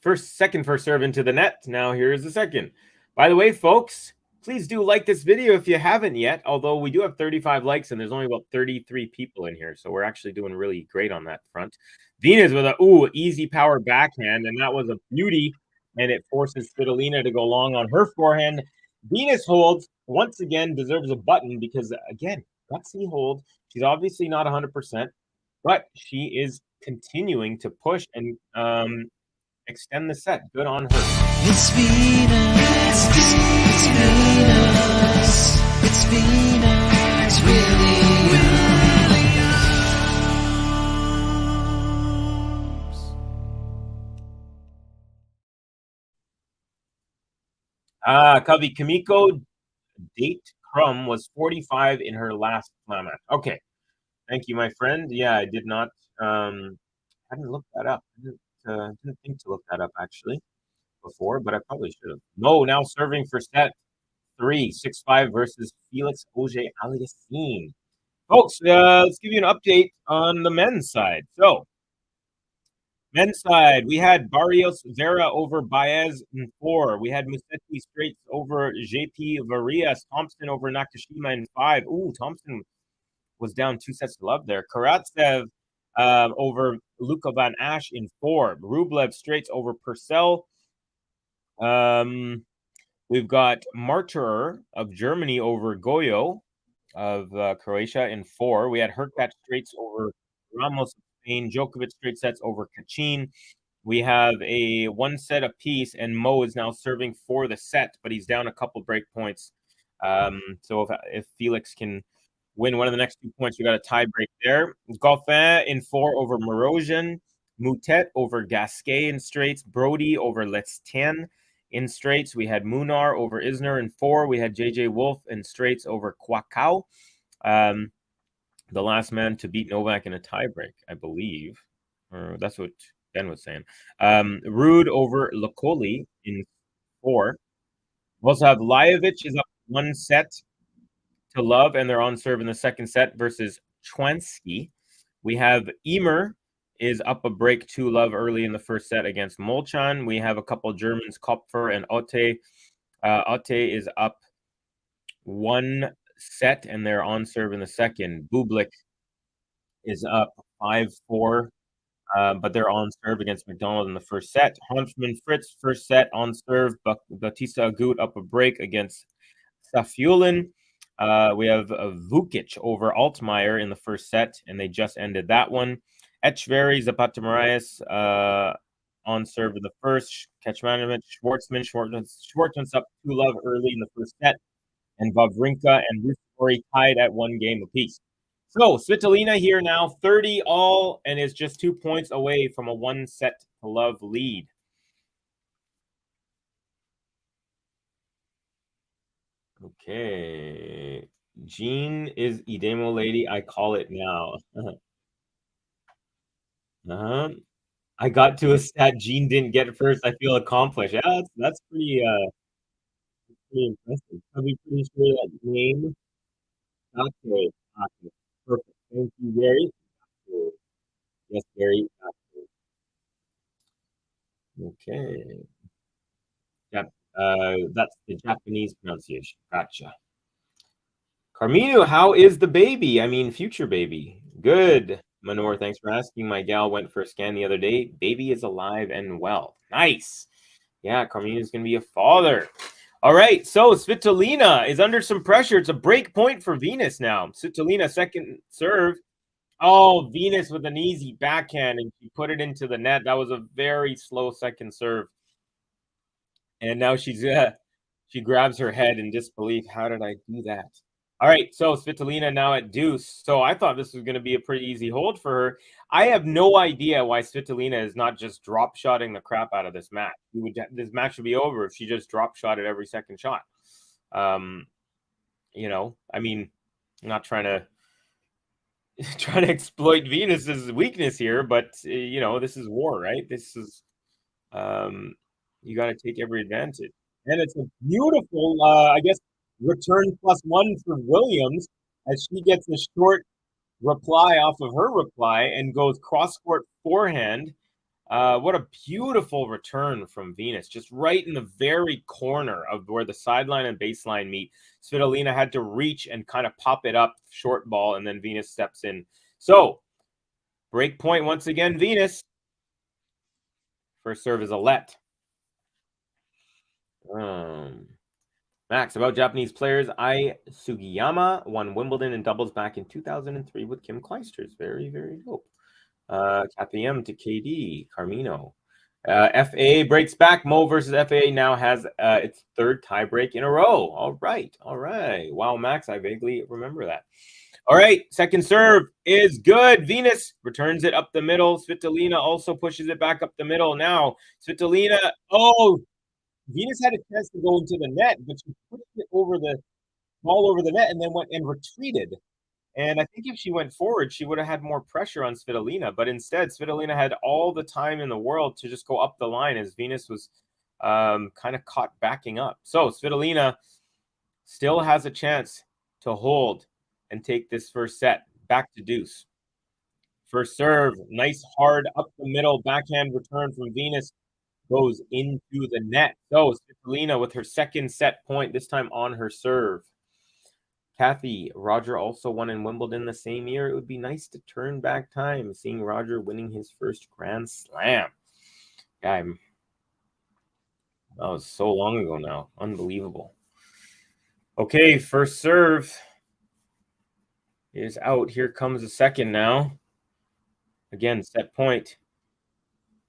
second first serve into the net. Now here's the second. By the way, folks, please do like this video if you haven't yet, although we do have 35 likes and there's only about 33 people in here, so we're actually doing really great on that front. Venus with a, easy power backhand, and that was a beauty, and it forces Svitolina to go long on her forehand. Venus holds, once again, deserves a button because, again, gutsy hold. She's obviously not 100%, but she is continuing to push and extend the set. Good on her. It's Venus, it's Venus, it's Venus, really. Cubby, Kimiko Date Crum was 45 in her last slam match. Okay. Thank you, my friend. Yeah, I did not, hadn't looked that up. I didn't think to look that up, actually, before, but I probably should have. No, now serving for set 3, 6-5 versus Felix Auger-Aliassime. Folks, let's give you an update on the men's side. So, men's side, we had Barrios Vera over Baez in 4. We had Musetti Straits over JP Varias. Thompson over Nakashima in 5. Ooh, Thompson was down 2 sets to love there. Karatsev over Luka Van Ash in 4. Rublev Straits over Purcell. We've got Martyr of Germany over Goyo of Croatia in 4. We had Hurkacz Straits over Ramos of Spain. Djokovic straight sets over Kachin. We have a 1 set apiece, and Mo is now serving for the set, but he's down a couple break points. So if Felix can win one of the next 2 points, we got a tie break there. Goffin in 4 over Morozhin. Moutet over Gasquet in straights. Brody over Lestien in straights. We had Munar over Isner in 4. We had JJ Wolf in straights over Kwakao. The last man to beat Novak in a tiebreak, I believe. Or that's what Ben was saying. Rude over Lokoli in 4. We also have Lajovic is up 1 set to love, and they're on serve in the second set versus Chwansky. We have Emer is up a break to love early in the first set against Molchan. We have a couple Germans, Kopfer and Otte. Otte is up 1 set, and they're on serve in the second. Bublik is up 5-4, but they're on serve against McDonald in the first set. Hanfman Fritz, first set on serve. Bautista Agut up a break against Safiullin. We have Vukic over Altmaier in the first set, and they just ended that one. Etcheverry, Zapata Moraes on serve in the first. Kecmanovic, Schwartzman's up 2 love early in the first set. And Wawrinka and Rusori tied at 1 game apiece. So Svitolina here now 30 all and is just 2 points away from a 1 set to love lead. Okay. Jean is Idemo lady. I call it now. I got to a stat Jean didn't get first. I feel accomplished. Yeah, that's pretty impressive. I'll be pretty sure that name. Okay. Perfect. Thank you, Gary. Yes, Gary. Okay. Yep. That's the Japanese pronunciation. Gotcha. Carmino, how is the baby? I mean, future baby. Good. Manor, thanks for asking. My gal went for a scan the other day. Baby is alive and well. Nice. Yeah, Carmino is going to be a father. All right, so Svitolina is under some pressure. It's a break point for Venus now. Svitolina, second serve. Oh, Venus with an easy backhand, and she put it into the net. That was a very slow second serve. And now she grabs her head in disbelief. How did I do that? All right, so Svitolina now at deuce. So I thought this was going to be a pretty easy hold for her. I have no idea why Svitolina is not just drop-shotting the crap out of this match. This match would be over if she just drop-shotted every second shot. You know, I mean, I'm not trying to exploit Venus's weakness here, but, you know, this is war, right? This is, you got to take every advantage. And it's a beautiful, I guess, return +1 for Williams as she gets a short reply off of her reply and goes cross-court forehand. What a beautiful return from Venus, just right in the very corner of where the sideline and baseline meet. Svitolina had to reach and kind of pop it up, short ball, and then Venus steps in. So, break point once again, Venus. First serve is a let. Max, about Japanese players, Ai Sugiyama won Wimbledon in doubles back in 2003 with Kim Clijsters. Very, very dope. Kathy M to KD, Carmino. FA breaks back. Mo versus FA now has its 3rd tiebreak in a row. All right. Wow, Max, I vaguely remember that. All right, second serve is good. Venus returns it up the middle. Svitolina also pushes it back up the middle. Now, Svitolina, Venus had a chance to go into the net, but she pushed it over the ball over the net and then went and retreated. And I think if she went forward, she would have had more pressure on Svitolina. But instead, Svitolina had all the time in the world to just go up the line as Venus was kind of caught backing up. So Svitolina still has a chance to hold and take this first set. Back to deuce. First serve, nice hard up the middle backhand return from Venus goes into the net. So Svitolina with her second set point, this time on her serve. Kathy, Roger also won in Wimbledon the same year. It would be nice to turn back time, seeing Roger winning his first Grand Slam. Yeah, that was so long ago now. Unbelievable. Okay, first serve is out. Here comes the second now. Again, set point.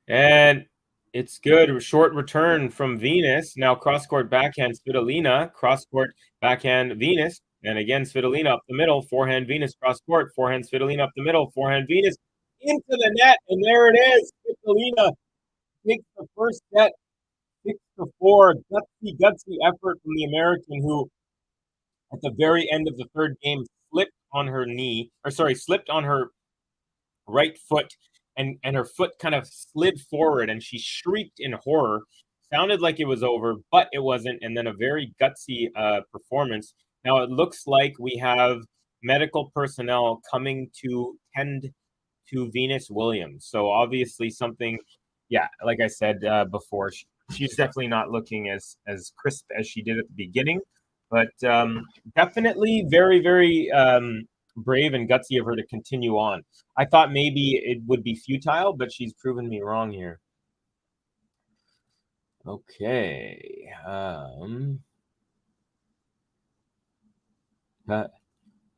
And it's good. A short return from Venus. Now cross-court backhand Svitolina. Cross-court backhand Venus. And again, Svitolina up the middle. Forehand Venus cross-court. Forehand Svitolina up the middle. Forehand Venus into the net. And there it is. Svitolina takes the first set 6-4. Gutsy effort from the American, who at the very end of the third game slipped on her right foot, and her foot kind of slid forward, and she shrieked in horror. Sounded like it was over, but it wasn't. And then a very gutsy performance. Now it looks like we have medical personnel coming to tend to Venus Williams. So obviously something, yeah, like I said before, she's definitely not looking as crisp as she did at the beginning, but definitely very, very brave and gutsy of her to continue on. I thought maybe it would be futile, but she's proven me wrong here. Okay. I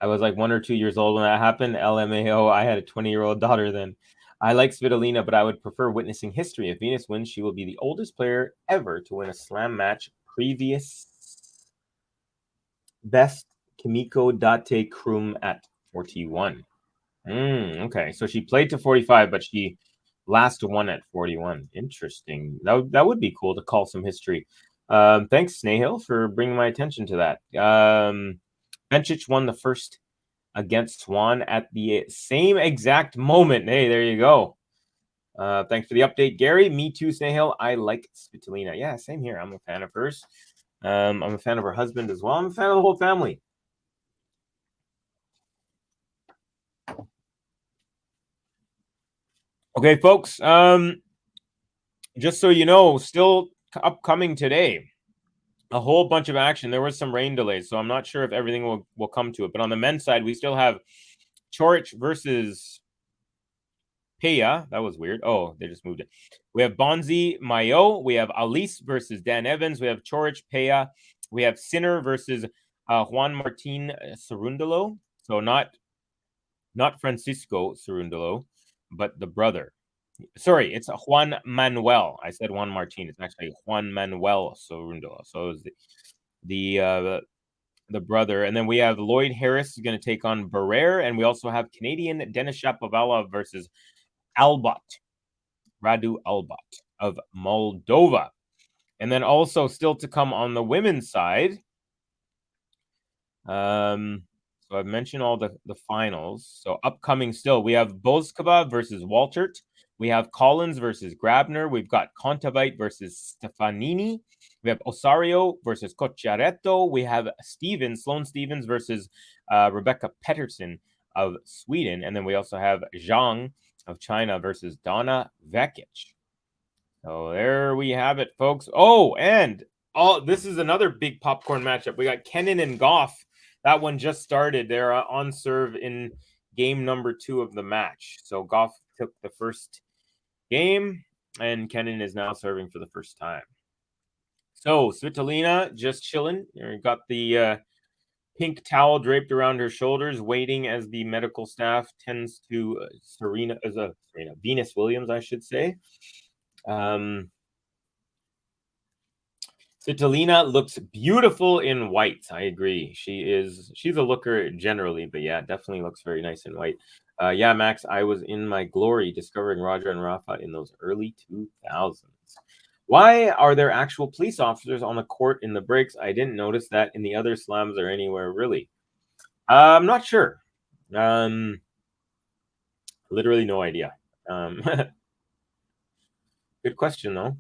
was like 1 or 2 years old when that happened. LMAO, I had a 20-year-old daughter then. I like Svitolina, but I would prefer witnessing history. If Venus wins, she will be the oldest player ever to win a slam match. Previous best Kimiko Date Krum at 41. Okay, so she played to 45, but she last won at 41. Interesting. That would be cool to call some history. Thanks, Snehil, for bringing my attention to that. Bencic won the first against Swan at the same exact moment. Hey, there you go. Thanks for the update, Gary. Me too, Snehil. I like Svitolina. Yeah, same here. I'm a fan of hers. I'm a fan of her husband as well. I'm a fan of the whole family. Okay, folks. Just so you know, still upcoming today, a whole bunch of action. There was some rain delays, so I'm not sure if everything will come to it. But on the men's side, we still have Coric versus Peya. That was weird. Oh, they just moved it. We have Bonzi Mayo. We have Alice versus Dan Evans. We have Coric Peya. We have Sinner versus Juan Martin Cerundolo. So not Francisco Cerundolo, but the brother. Sorry, it's Juan Manuel. I said Juan Martin. It's actually Juan Manuel Cerundolo. So it was the brother. And then we have Lloyd Harris is going to take on Barrere. And we also have Canadian Denis Shapovalov versus Radu Albot of Moldova. And then also still to come on the women's side. So I've mentioned all the finals. So upcoming still, we have Boskova versus Waltert. We have Collins versus Grabner. We've got Kontaveit versus Stefanini. We have Osario versus Cocciaretto. We have Sloane Stevens versus Rebecca Pettersson of Sweden. And then we also have Zhang of China versus Donna Vekic. So there we have it, folks. Oh, and this is another big popcorn matchup. We got Kenin and Goff. That one just started. They're on serve in game number 2 of the match. So Goff took the first game, and Kenin is now serving for the first time. So Svitolina just chilling. Got the pink towel draped around her shoulders, waiting as the medical staff tends to Venus Williams, I should say. Svitolina looks beautiful in white. I agree. She's a looker generally, but yeah, definitely looks very nice in white. Yeah, Max, I was in my glory discovering Roger and Rafa in those early 2000s. Why are there actual police officers on the court in the breaks? I didn't notice that in the other slams or anywhere, really. I'm not sure. Literally no idea. Good question, though.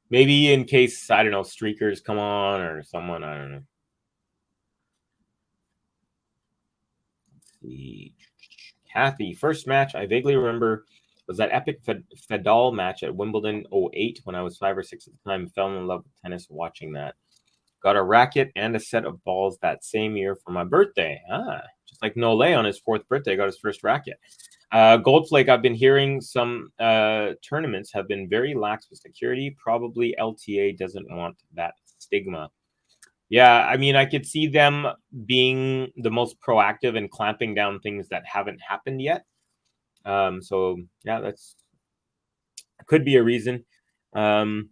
Maybe in case, I don't know, streakers come on or someone, I don't know. see. Kathy, first match I vaguely remember was that epic Fedal match at Wimbledon 08 when I was 5 or 6 at the time. Fell in love with tennis watching that. Got a racket and a set of balls that same year for my birthday. Just like Nole on his 4th birthday, got his first racket. Goldflake, I've been hearing some tournaments have been very lax with security. Probably LTA doesn't want that stigma. Yeah, I mean, I could see them being the most proactive and clamping down things that haven't happened yet. So yeah, that's could be a reason. Let's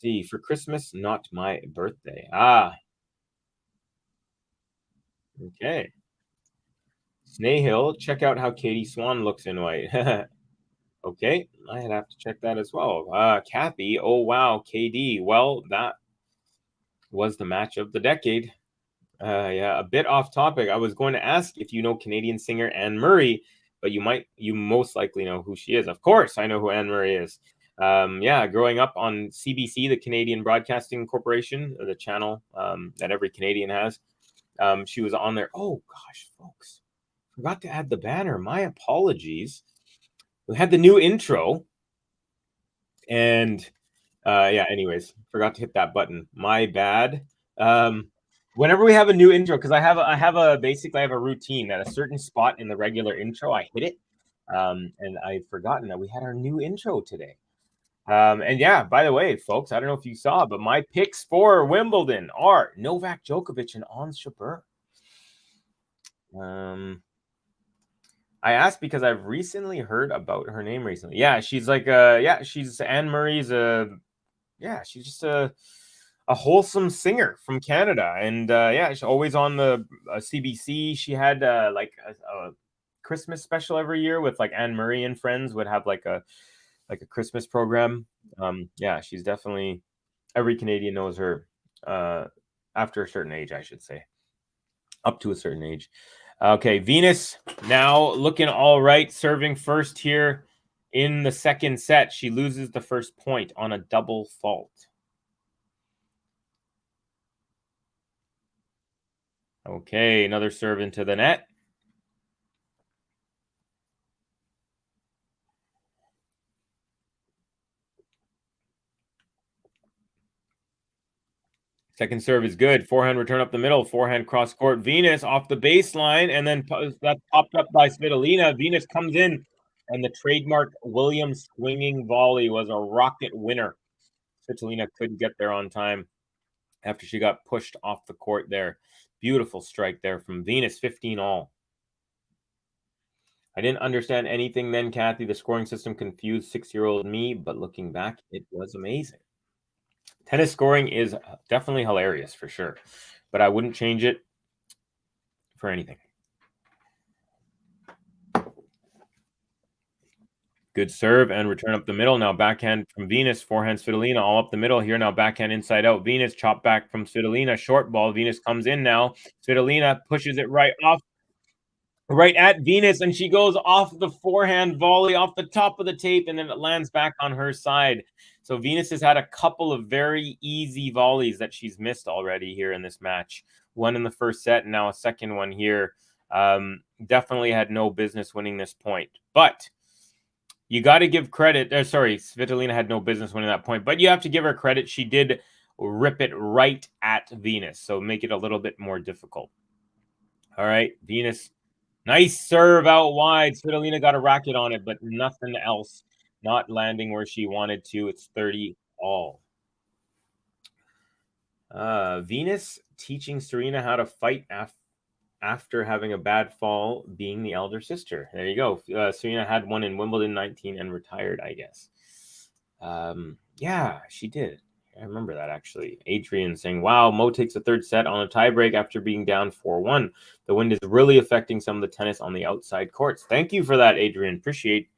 see, for Christmas, not my birthday. Okay. Snahill, check out how Katie Swan looks in white. Okay, I'd have to check that as well. Kathy, oh wow, KD. Well, that was the match of the decade. Yeah, a bit off topic. I was going to ask if you know Canadian singer Anne Murray, but you most likely know who she is. Of course, I know who Anne Murray is. Yeah, growing up on CBC, the Canadian Broadcasting Corporation, the channel that every Canadian has, she was on there. Oh gosh, folks, forgot to add the banner. My apologies. We had the new intro, and yeah. Anyways, forgot to hit that button. My bad. Whenever we have a new intro, because I have a routine at a certain spot in the regular intro, I hit it, and I've forgotten that we had our new intro today. And yeah, by the way, folks, I don't know if you saw, but my picks for Wimbledon are Novak Djokovic and Ons Jabeur. I asked because I've recently heard about her name recently. Yeah, she's like she's Anne Murray's she's just a wholesome singer from Canada, and yeah, she's always on the CBC. She had like a Christmas special every year with like Anne Murray and friends would have like a Christmas program. Yeah, she's definitely, every Canadian knows her after a certain age, I should say, up to a certain age. Okay, Venus now looking all right, serving first here in the second set. She loses the first point on a double fault. Okay, another serve into the net. Second serve is good. Forehand return up the middle. Forehand cross court. Venus off the baseline, and then that's popped up by Svitolina. Venus comes in, and the trademark Williams swinging volley was a rocket winner. Svitolina couldn't get there on time after she got pushed off the court there. Beautiful strike there from Venus, 15-all. I didn't understand anything then, Kathy. The scoring system confused 6-year-old me, but looking back, it was amazing. Tennis scoring is definitely hilarious for sure, but I wouldn't change it for anything. Good serve and return up the middle. Now backhand from Venus, forehand Svitolina, all up the middle here. Now backhand inside out. Venus chop back from Svitolina. Short ball. Venus comes in now. Svitolina pushes it right at Venus, and she goes off the forehand volley off the top of the tape, and then it lands back on her side. So Venus has had a couple of very easy volleys that she's missed already here in this match. One in the first set, and now a second one here. Definitely had no business winning this point. But you got to give credit. Svitolina had no business winning that point, but you have to give her credit. She did rip it right at Venus, so make it a little bit more difficult. All right, Venus. Nice serve out wide. Svitolina got a racket on it, but nothing else. Not landing where she wanted to. It's 30-all. Venus teaching Serena how to fight after having a bad fall, being the elder sister. There you go. Serena had one in Wimbledon 19 and retired, I guess. Yeah, she did. I remember that, actually. Adrian saying, wow, Mo takes a third set on a tiebreak after being down 4-1. The wind is really affecting some of the tennis on the outside courts. Thank you for that, Adrian. Appreciate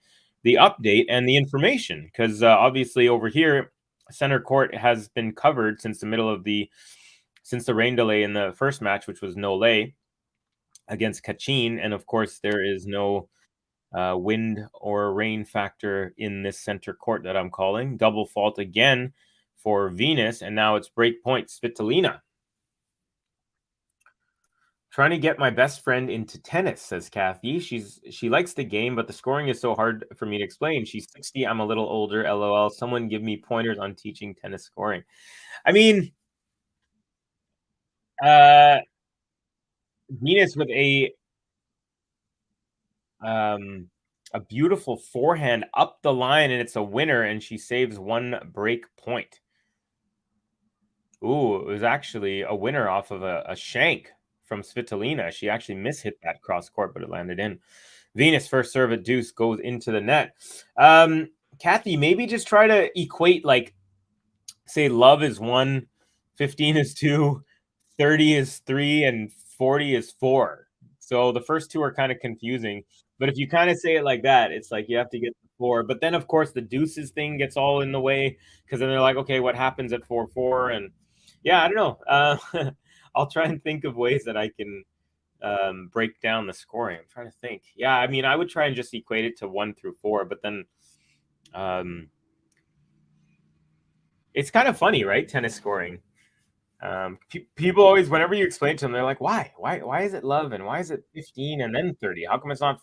the update and the information, because obviously over here, center court has been covered since the rain delay in the first match, which was Nole against Kachin. And of course, there is no wind or rain factor in this center court that I'm calling. Double fault again for Venus, and now it's break point. Svitolina Trying to get my best friend into tennis, says Kathy. She likes the game, but the scoring is so hard for me to explain. She's 60. I'm a little older. LOL. Someone give me pointers on teaching tennis scoring. I mean, Venus with a beautiful forehand up the line, and it's a winner, and she saves 1 break point. Ooh, it was actually a winner off of a shank from Svitolina. She actually mishit that cross court, but it landed in. Venus first serve at deuce goes into the net. Kathy, maybe just try to equate, like, say love is 1, 15 is 2, 30 is 3, and 40 is 4. So the first two are kind of confusing. But if you kind of say it like that, it's like you have to get the 4. But then, of course, the deuces thing gets all in the way, because then they're like, okay, what happens at 4-4? And yeah, I don't know. I'll try and think of ways that I can break down the scoring. I'm trying to think. Yeah, I mean, I would try and just equate it to 1 through 4, but then it's kind of funny, right? Tennis scoring. People always, whenever you explain to them, they're like, why is it love, and why is it 15 and then 30? How come it's not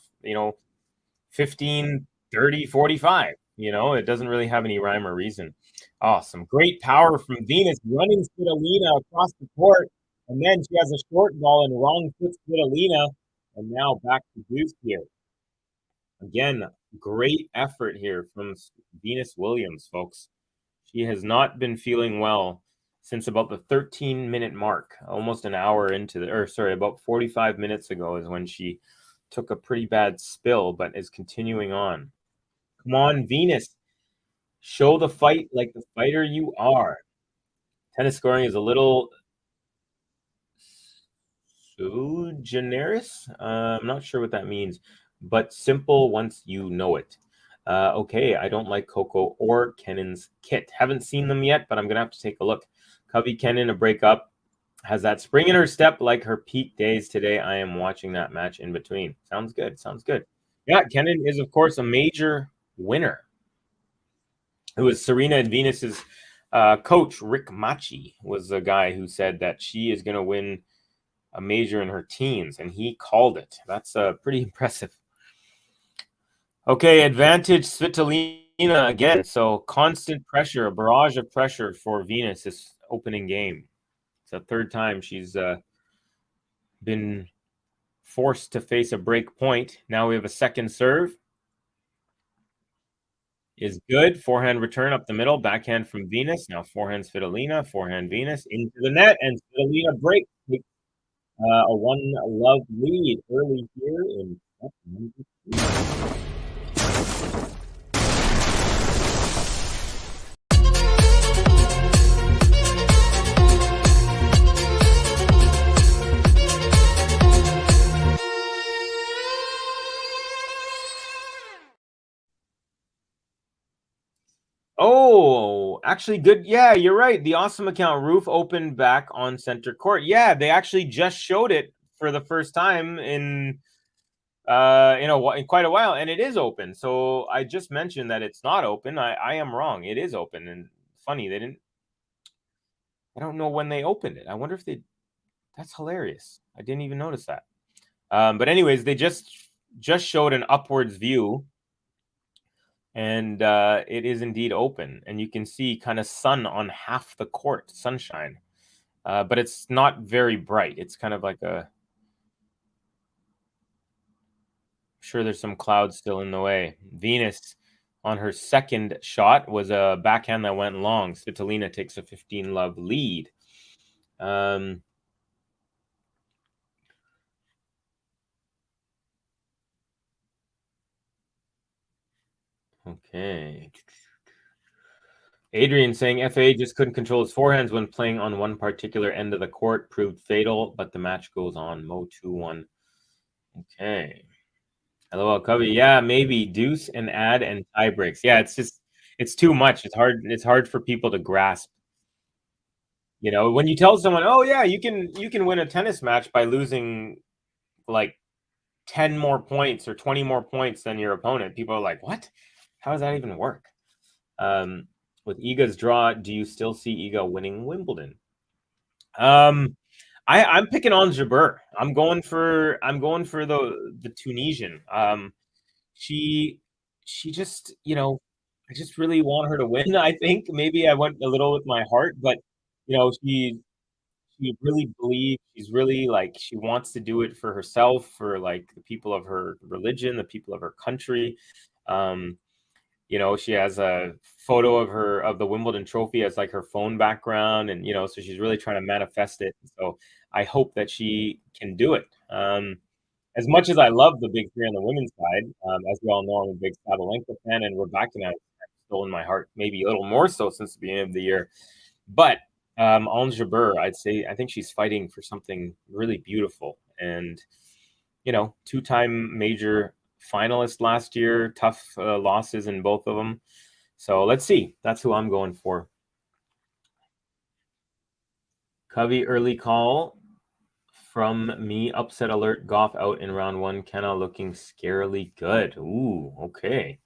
15, 30, 45? It doesn't really have any rhyme or reason. Awesome. Great power from Venus, running Svitolina across the court, and then she has a short ball and wrong foot Svitolina, and now back to deuce here. Again, great effort here from Venus Williams, folks. She has not been feeling well since about the 13-minute mark, almost an hour into about 45 minutes ago is when she took a pretty bad spill, but is continuing on. Come on, Venus. Show the fight like the fighter you are. Tennis scoring is a little sui generis. I'm not sure what that means, but simple once you know it. Okay, I don't like Coco or Kennan's kit. Haven't seen them yet, but I'm going to have to take a look. Covey Kennan, a breakup. Has that spring in her step like her peak days today. I am watching that match in between. Sounds good. Sounds good. Yeah, Kennan is, of course, a major winner. It was Serena and Venus's coach, Rick Machi, was the guy who said that she is going to win a major in her teens, and he called it. That's pretty impressive. Okay, advantage Svitolina again. So constant pressure, a barrage of pressure for Venus this opening game. It's the third time she's been forced to face a break point. Now we have a second serve. Is good. Forehand return up the middle. Backhand from Venus. Now forehand Svitolina. Forehand Venus into the net. And Svitolina breaks. A 1-love lead early here in. Oh, actually good. Yeah, you're right. The Awesome account roof opened back on center court. Yeah, they actually just showed it for the first time in quite a while, and it is open. So I just mentioned that it's not open. I am wrong. It is open, and funny, I don't know when they opened it. I wonder if that's hilarious. I didn't even notice that. But anyways, they just showed an upwards view. And it is indeed open, and you can see kind of sun on half the court, sunshine, but it's not very bright. It's kind of like I'm sure there's some clouds still in the way. Venus on her second shot was a backhand that went long. Svitolina takes a 15-love lead. Okay. Adrian saying FA just couldn't control his forehands when playing on one particular end of the court. Proved fatal, but the match goes on. Mo 2-1. Okay. LOL Covey. Yeah, maybe deuce and add and tie breaks. Yeah, it's too much. It's hard for people to grasp. When you tell someone, oh yeah, you can win a tennis match by losing like 10 more points or 20 more points than your opponent, people are like, what? How does that even work? With Iga's draw, do you still see Iga winning Wimbledon? I'm picking on Jabeur. I'm going for the Tunisian. She just, I just really want her to win. I think maybe I went a little with my heart, but she really believes, she's really like, she wants to do it for herself, for like the people of her religion, the people of her country. Um, she has a photo of the Wimbledon trophy as like her phone background, and so she's really trying to manifest it. So I hope that she can do it. As much as I love the big three on the women's side, as we all know, I'm a big Sabalenka fan, and Rebecca has stolen my heart, maybe a little more so since the beginning of the year. But Ons Jabeur, I think she's fighting for something really beautiful, and two-time major finalist last year, tough losses in both of them. So let's see. That's who I'm going for. Covey early call from me. Upset alert. Goff out in round 1. Kenna looking scarily good. Ooh, okay.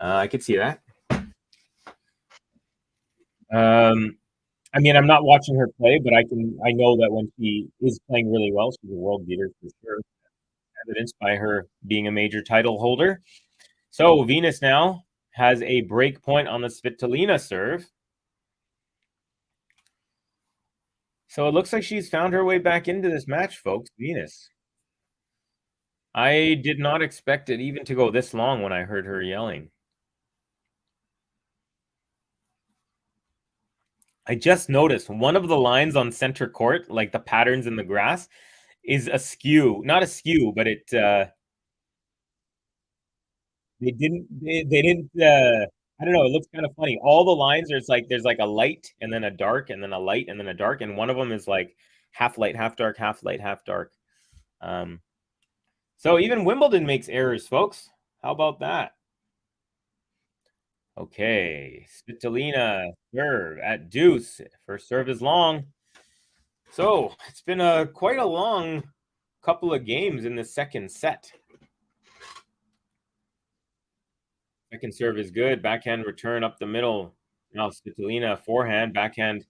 I could see that. I mean, I'm not watching her play, but I know that when she is playing really well, she's a world beater for sure. Evidenced by her being a major title holder. So Venus now has a break point on the Svitolina serve. So it looks like she's found her way back into this match, folks. Venus. I did not expect it even to go this long when I heard her yelling. I just noticed one of the lines on center court, like the patterns in the grass, is askew. Not askew, but it they didn't I don't know, it looks kind of funny. All the lines there's like a light and then a dark and then a light and then a dark, and one of them is like half light, half dark, half light, half dark. So even Wimbledon makes errors, folks. How about that? Okay, Svitolina serve at deuce. First serve is long. So it's been quite a long couple of games in the second set. Second serve is good. Backhand return up the middle. Now Svitolina forehand, backhand.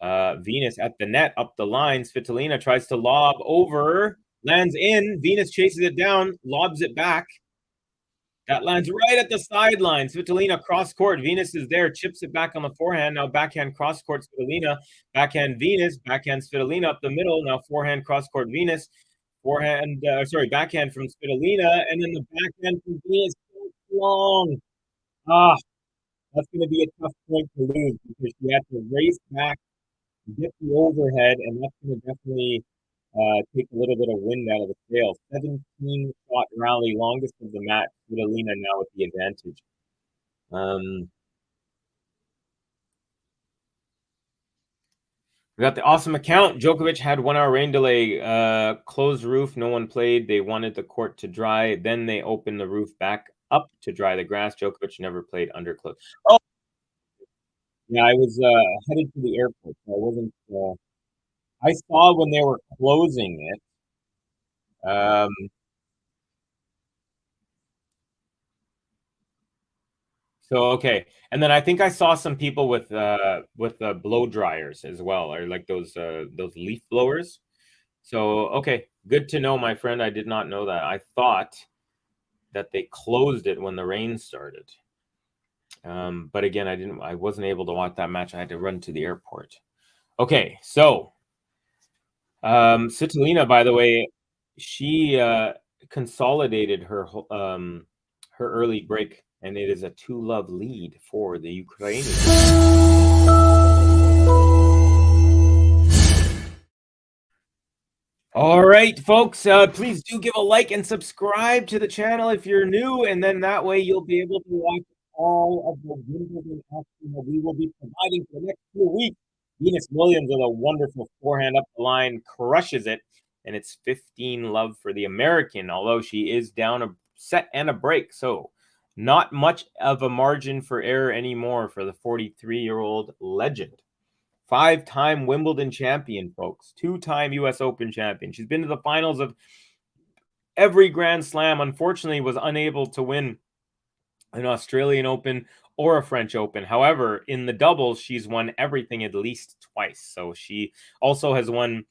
Venus at the net, up the line. Svitolina tries to lob over, lands in. Venus chases it down, lobs it back. That lands right at the sideline. Svitolina cross court. Venus is there, chips it back on the forehand. Now backhand cross court Svitolina. Backhand Venus. Backhand Svitolina up the middle. Now forehand cross court Venus. Backhand from Svitolina. And then the backhand from Venus. Long. That's going to be a tough point to lose because she had to race back, get the overhead, and that's going to definitely take a little bit of wind out of the sails. 17-shot rally, longest of the match. Elina now with the advantage. We got the awesome account. Djokovic had 1 hour rain delay. Closed roof. No one played. They wanted the court to dry. Then they opened the roof back up to dry the grass. Djokovic never played under close. Oh, yeah, I was headed to the airport. So I wasn't. I saw when they were closing it. So okay, and then I think I saw some people with blow dryers as well, or like those leaf blowers. So okay, good to know, my friend. I did not know that. I thought that they closed it when the rain started. But again, I wasn't able to watch that match. I had to run to the airport. Okay, so Svitolina, by the way, she consolidated her early break, and it is a 2-love lead for the Ukrainians. All right, folks, please do give a like and subscribe to the channel if you're new, and then that way you'll be able to watch all of the Wimbledon action that we will be providing for the next 2 weeks. Venus Williams with a wonderful forehand up the line, crushes it, and it's 15-love for the American, although she is down a set and a break, so not much of a margin for error anymore for the 43-year-old legend. 5-time Wimbledon champion, folks. 2-time U.S. Open champion. She's been to the finals of every Grand Slam. Unfortunately, was unable to win an Australian Open or a French Open. However, in the doubles, she's won everything at least twice. So she also has won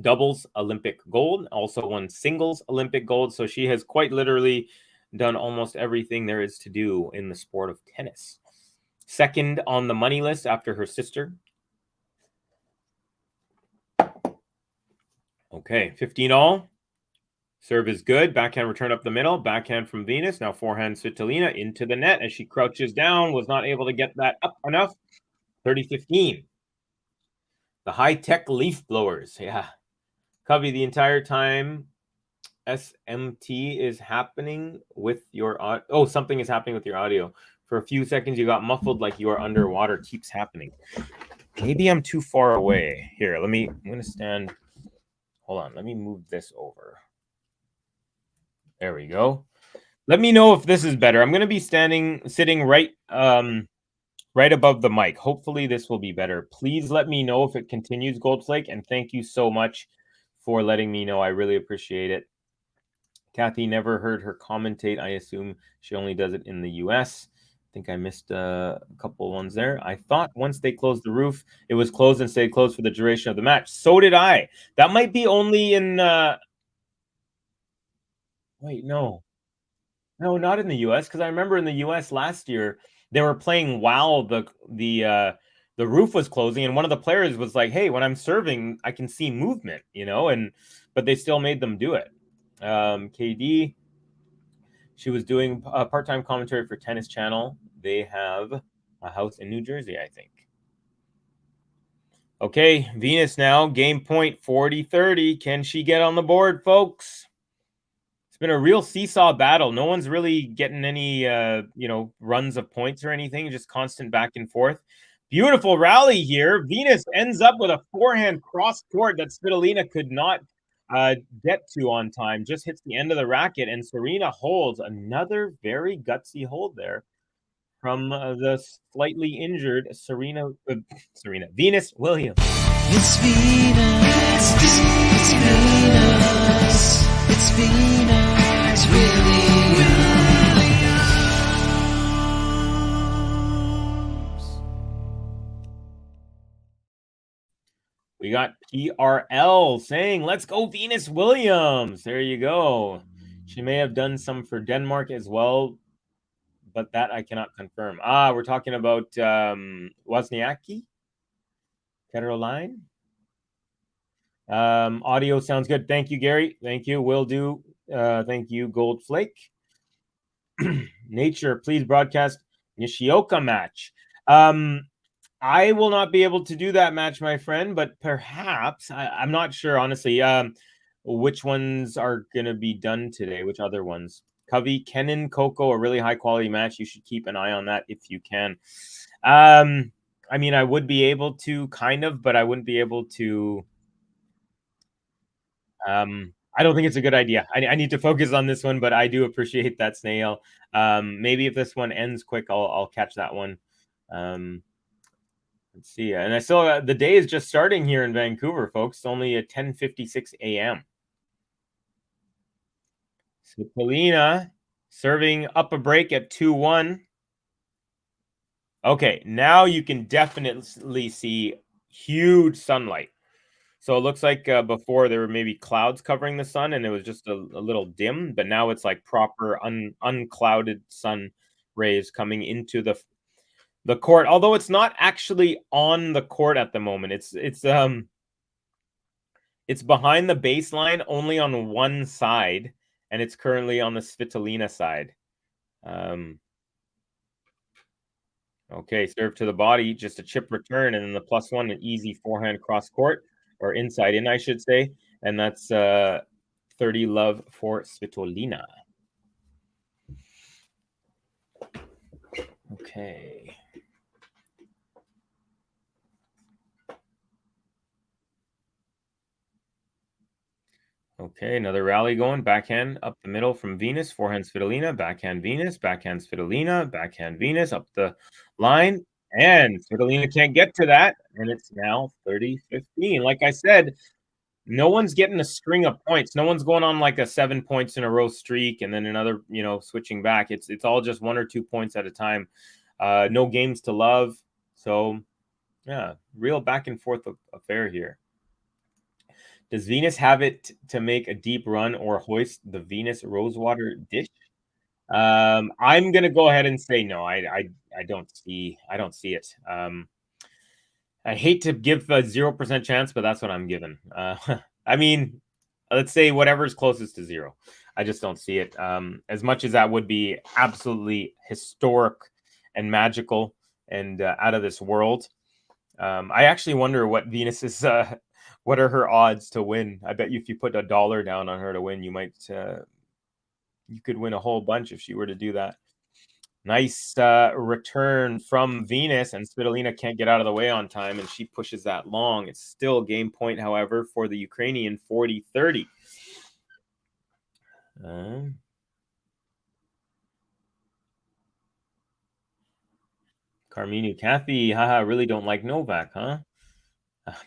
doubles Olympic gold, also won singles Olympic gold. So she has quite literally done almost everything there is to do in the sport of tennis. Second on the money list after her sister. Okay, 15 all. Serve is good. Backhand return up the middle. Backhand from Venus. Now forehand Svitolina into the net as she crouches down. Was not able to get that up enough. 30-15. The high-tech leaf blowers. Yeah. Covey, the entire time SMT is happening with your audio. Oh, something is happening with your audio. For a few seconds, you got muffled like you are underwater. Keeps happening. Maybe I'm too far away. Here, I'm going to stand. Hold on. Let me move this over. There we go. Let me know if this is better. I'm going to be sitting right above the mic. Hopefully this will be better. Please let me know if it continues, Goldflake, and thank you so much for letting me know. I really appreciate it. Kathy, never heard her commentate. I assume she only does it in the US. I think I missed a couple ones there. I thought once they closed the roof, it was closed and stayed closed for the duration of the match. So did I. That might be only in... Wait, no. No, not in the US, because I remember in the US last year, they were playing while the roof was closing, and one of the players was like, hey, when I'm serving, I can see movement, but they still made them do it. KD, she was doing a part-time commentary for Tennis Channel. They have a house in New Jersey, I think. Okay, Venus now, game point 40-30. Can she get on the board, folks? It's been a real seesaw battle. No one's really getting any, runs of points or anything, just constant back and forth. Beautiful rally here. Venus ends up with a forehand cross court that Svitolina could not get to on time. Just hits the end of the racket, and Serena holds another very gutsy hold there from the slightly injured Venus Williams. It's Venus. It's Venus. It's Venus Williams. We got PRL saying, let's go Venus Williams. There you go. She may have done some for Denmark as well, but that I cannot confirm. We're talking about Wozniacki? Caroline? Audio sounds good. Thank you, Gary. Thank you. Will do. Thank you, Goldflake. Nature, please broadcast Nishioka match. I will not be able to do that match, my friend, but perhaps, I'm not sure, honestly, which ones are going to be done today, which other ones. Covey, Kenan, Coco, a really high-quality match. You should keep an eye on that if you can. I mean, I would be able to, kind of, but I wouldn't be able to... I don't think it's a good idea. I need to focus on this one, but I do appreciate that, Snail. Maybe if this one ends quick, I'll catch that one. Let's see. And I still, the day is just starting here in Vancouver, folks. It's only at 10:56 a.m. Svitolina serving up a break at 2-1. Okay, now you can definitely see huge sunlight. So it looks like before there were maybe clouds covering the sun and it was just a little dim, but now it's like proper unclouded sun rays coming into the court. Although it's not actually on the court at the moment. It's behind the baseline only on one side, and it's currently on the Svitolina side. Okay, serve to the body, just a chip return, and then the +1, an easy forehand cross court. Or inside in, I should say. And that's 30 love for Svitolina. Okay. Okay, another rally going. Backhand up the middle from Venus. Forehand Svitolina. Backhand Venus. Backhand Svitolina. Backhand Venus up the line. And Svitolina can't get to that, and it's now 30-15. Like I said, no one's getting a string of points. No one's going on like a 7 points in a row streak and then another, switching back. It's all just 1 or 2 points at a time. No games to love. So, yeah, real back and forth affair here. Does Venus have it to make a deep run or hoist the Venus Rosewater dish? I'm gonna go ahead and say no. I don't see it. I hate to give a 0% chance, but that's what I'm given. I mean, let's say whatever's closest to 0. I just don't see it. As much as that would be absolutely historic and magical and out of this world. I actually wonder what Venus is. What are her odds to win? I bet you if you put $1 down on her to win, you might. You could win a whole bunch if she were to do that. Nice return from Venus, and Svitolina can't get out of the way on time, and she pushes that long. It's still game point, however, for the Ukrainian 40-30. Carmenu, Kathy, haha, really don't like Novak, huh?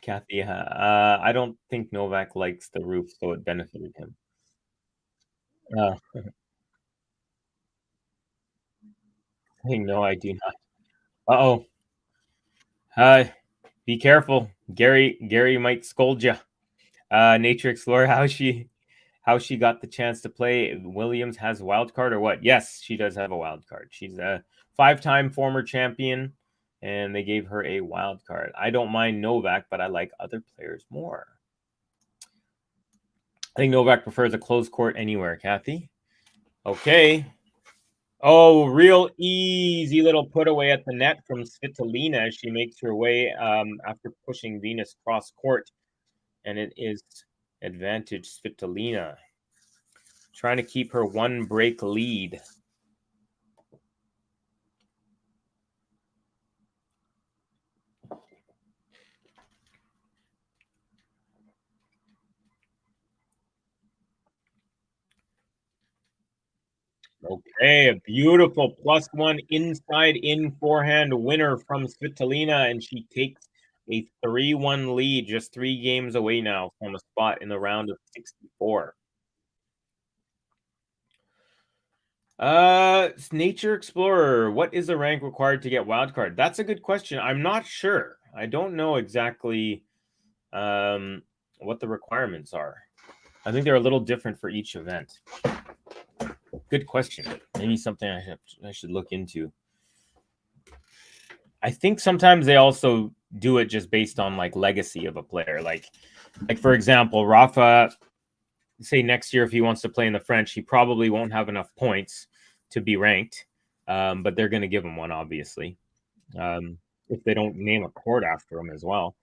Kathy, I don't think Novak likes the roof, so it benefited him. No, I do not. Uh-oh. Be careful. Gary might scold you. Nature Explorer, how she got the chance to play. Williams has a wild card or what? Yes, she does have a wild card. She's a 5-time former champion, and they gave her a wild card. I don't mind Novak, but I like other players more. I think Novak prefers a closed court anywhere, Kathy. Okay. Oh, real easy little put away at the net from Svitolina as she makes her way after pushing Venus cross court. And it is advantage Svitolina. Trying to keep her 1 break lead. Okay, a beautiful +1 inside in forehand winner from Svitolina, and she takes a 3-1 lead, just 3 games away now from a spot in the round of 64. Nature Explorer, what is the rank required to get wildcard? That's a good question. I'm not sure. I don't know exactly what the requirements are. I think they're a little different for each event. Good question. Maybe something I should look into. I think sometimes they also do it just based on like legacy of a player. Like for example, Rafa, say next year if he wants to play in the French, he probably won't have enough points to be ranked. But they're going to give him one, obviously. If they don't name a court after him as well.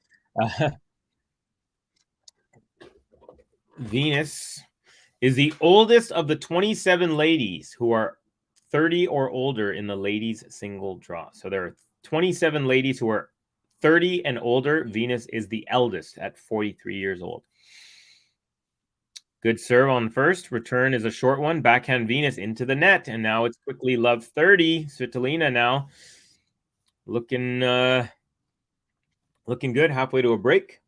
Venus is the oldest of the 27 ladies who are 30 or older in the ladies single draw. So there are 27 ladies who are 30 and older. Venus is the eldest at 43 years old. Good serve on first. Return is a short one. Backhand Venus into the net. And now it's quickly love 30. Svitolina now looking good. Halfway to a break.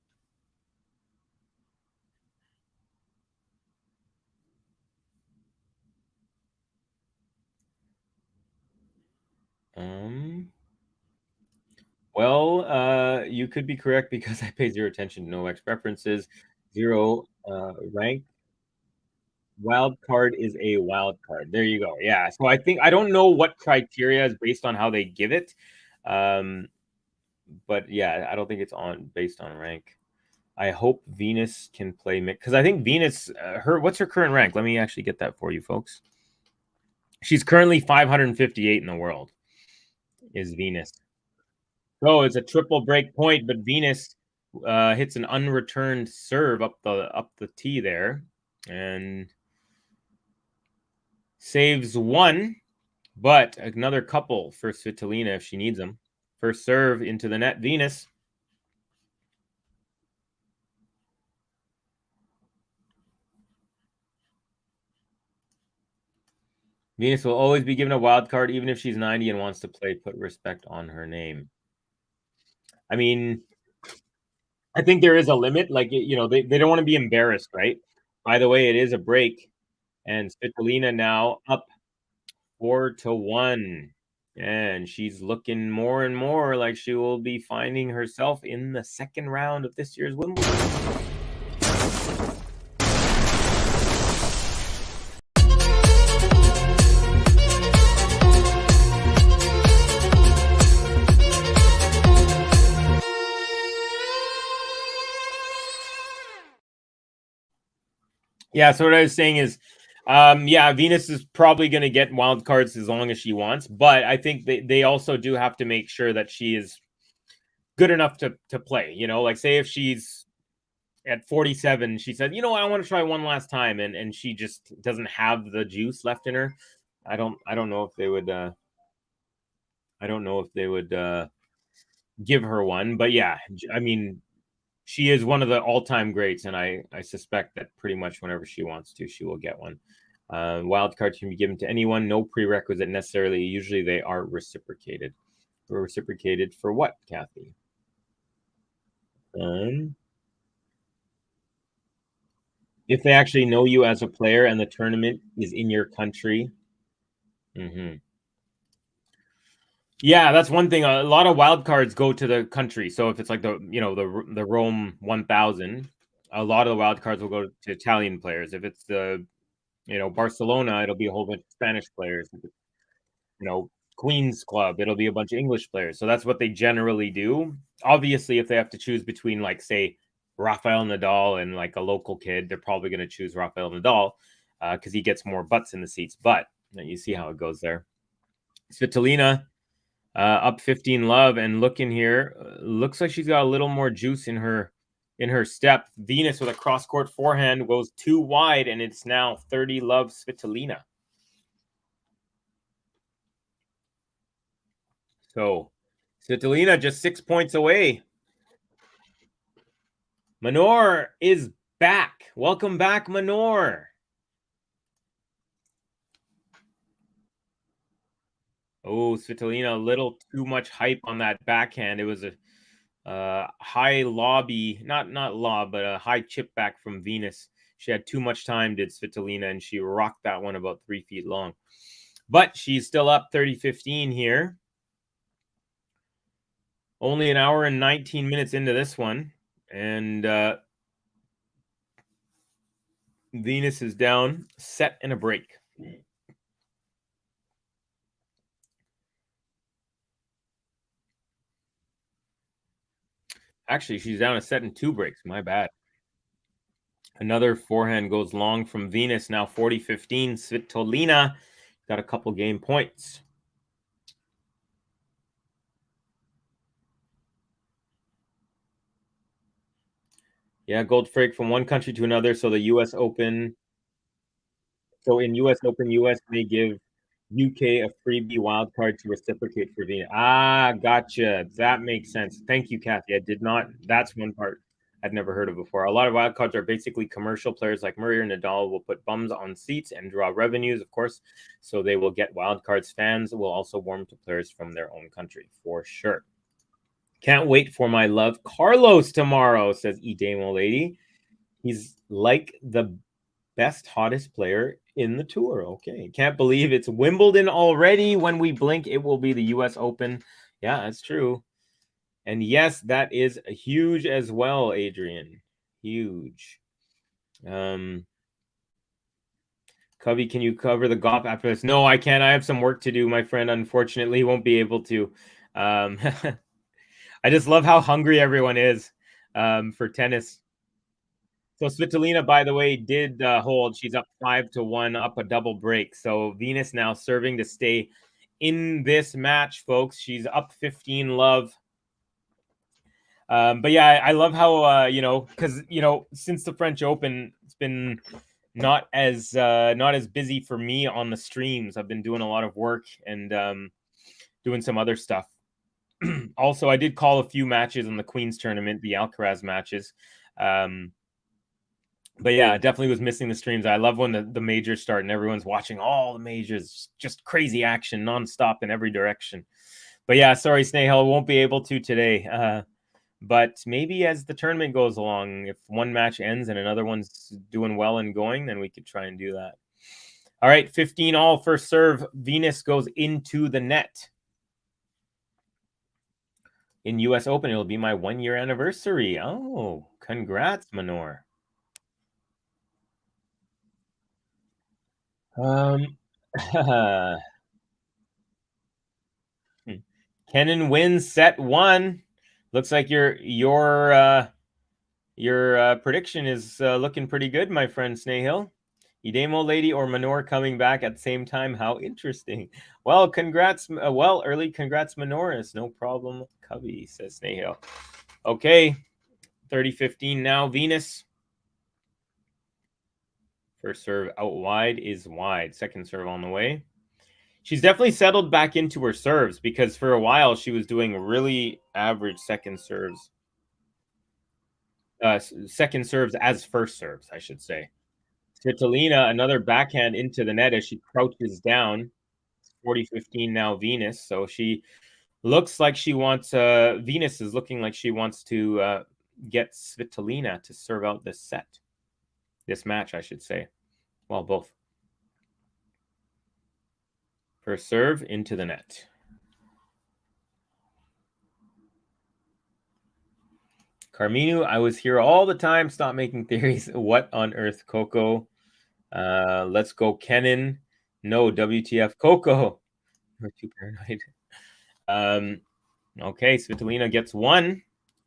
Well, you could be correct because I pay 0 attention to Novak's preferences. 0 rank. Wild card is a wild card. There you go. Yeah. So I don't know what criteria is based on how they give it. But yeah, I don't think it's based on rank. I hope Venus can play because I think Venus, what's her current rank? Let me actually get that for you, folks. She's currently 558 in the world. Is Venus. So it's a triple break point, but Venus hits an unreturned serve up the tee there and saves 1, but another couple for Svitolina if she needs them. First serve into the net, Venus. Venus will always be given a wild card, even if she's 90 and wants to play. Put respect on her name. I mean, I think there is a limit. Like, you know, they don't want to be embarrassed, right? By the way, it is a break. And Svitolina now up 4-1. And she's looking more and more like she will be finding herself in the second round of this year's Wimbledon. Yeah, so what I was saying is, yeah, Venus is probably going to get wild cards as long as she wants, but I think they also do have to make sure that she is good enough to play. You know, like say if she's at 47, she said, you know, I want to try one last time, and she just doesn't have the juice left in her. I don't know if they would. I don't know if they would give her one, but yeah, I mean, she is one of the all-time greats, and I suspect that pretty much whenever she wants to, she will get one. Wild cards can be given to anyone, no prerequisite necessarily. Usually they are reciprocated. Reciprocated for what, Kathy? If they actually know you as a player and the tournament is in your country. Yeah, that's one thing. A lot of wild cards go to the country. So if it's like the Rome 1000, a lot of the wild cards will go to Italian players. If it's the Barcelona, it'll be a whole bunch of Spanish players. If it's, Queen's Club, it'll be a bunch of English players. So that's what they generally do. Obviously, if they have to choose between, like, say, Rafael Nadal and like a local kid, they're probably going to choose Rafael Nadal because he gets more butts in the seats. But you see how it goes there. Svitolina up 15 love, and look in here. Looks like she's got a little more juice in her step. Venus with a cross-court forehand goes too wide, and it's now 30 love Svitolina. So Svitolina just 6 points away. Manor is back. Welcome back, Manor. Oh, Svitolina, a little too much hype on that backhand. It was a high lobby, not lob, but a high chip back from Venus. She had too much time, did Svitolina, and she rocked that one about 3 feet long. But she's still up 30-15 here. Only an hour and 19 minutes into this one. And Venus is down, set and a break. Actually, she's down a set and 2 breaks. My bad. Another forehand goes long from Venus. Now 40-15. Svitolina got a couple game points. Yeah, Goldfrey from one country to another. So the U.S. Open. So in U.S. Open, U.S. may give UK a freebie wild card to reciprocate for Venus. Ah, gotcha. That makes sense. Thank you, Kathy. I did not. That's one part I'd never heard of before. A lot of wild cards are basically commercial. Players like Murray or Nadal will put bums on seats and draw revenues, of course. So they will get wild cards. Fans will also warm to players from their own country, for sure. Can't wait for my love Carlos tomorrow, says Edamo Lady. He's like the best, hottest player in the tour. Okay. Can't believe it's Wimbledon already. When we blink, it will be the U.S. Open. Yeah, that's true. And yes, that is huge as well, Adrian. Huge. Covey, can you cover the golf after this? No, I can't. I have some work to do, my friend. Unfortunately, won't be able to. I just love how hungry everyone is for tennis. So Svitolina, by the way, did hold. She's up 5-1, up a double break. So Venus now serving to stay in this match, folks. She's up 15 love. But yeah, I love how because since the French Open, it's been not as busy for me on the streams. I've been doing a lot of work and doing some other stuff. Also, I did call a few matches in the Queen's tournament, the Alcaraz matches. But yeah, definitely was missing the streams. I love when the majors start and everyone's watching all the majors, just crazy action nonstop in every direction. But yeah, sorry, Snehal, won't be able to today. But maybe as the tournament goes along, if one match ends and another one's doing well and going, then we could try and do that. All right, 15 all first serve. Venus goes into the net. In U.S. Open, it'll be my 1-year anniversary. Oh, congrats, Manor. Kenin wins set 1. Looks like your Your prediction is looking pretty good, my friend Snahill. Idemo Lady or Manor coming back at the same time. How interesting. Well, congrats. Early congrats, Manoris. No problem, Cubby, says Snahill. Okay, 30-15 now. Venus. First serve out wide is wide. Second serve on the way. She's definitely settled back into her serves because for a while she was doing really average second serves. Second serves as first serves, I should say. Svitolina, another backhand into the net as she crouches down. 40-15 now, Venus. So she looks like she wants, Venus is looking like she wants to get Svitolina to serve out this set. This match, I should say. Well, both. First serve into the net. Carminu, I was here all the time. Stop making theories. What on earth, Coco? Let's go, Kenan. No, WTF, Coco. You're too paranoid. Okay, Svitolina gets one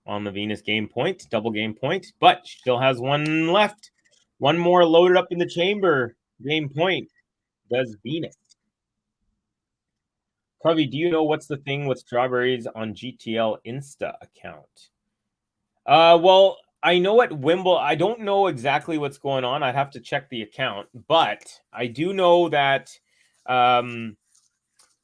on the Venus game point, double game point, but she still has one left. One more loaded up in the chamber. Game point does Venus. Covey, do you know what's the thing with strawberries on GTL Insta account? Well, I know at Wimbledon, I don't know exactly what's going on. I'd have to check the account, but I do know that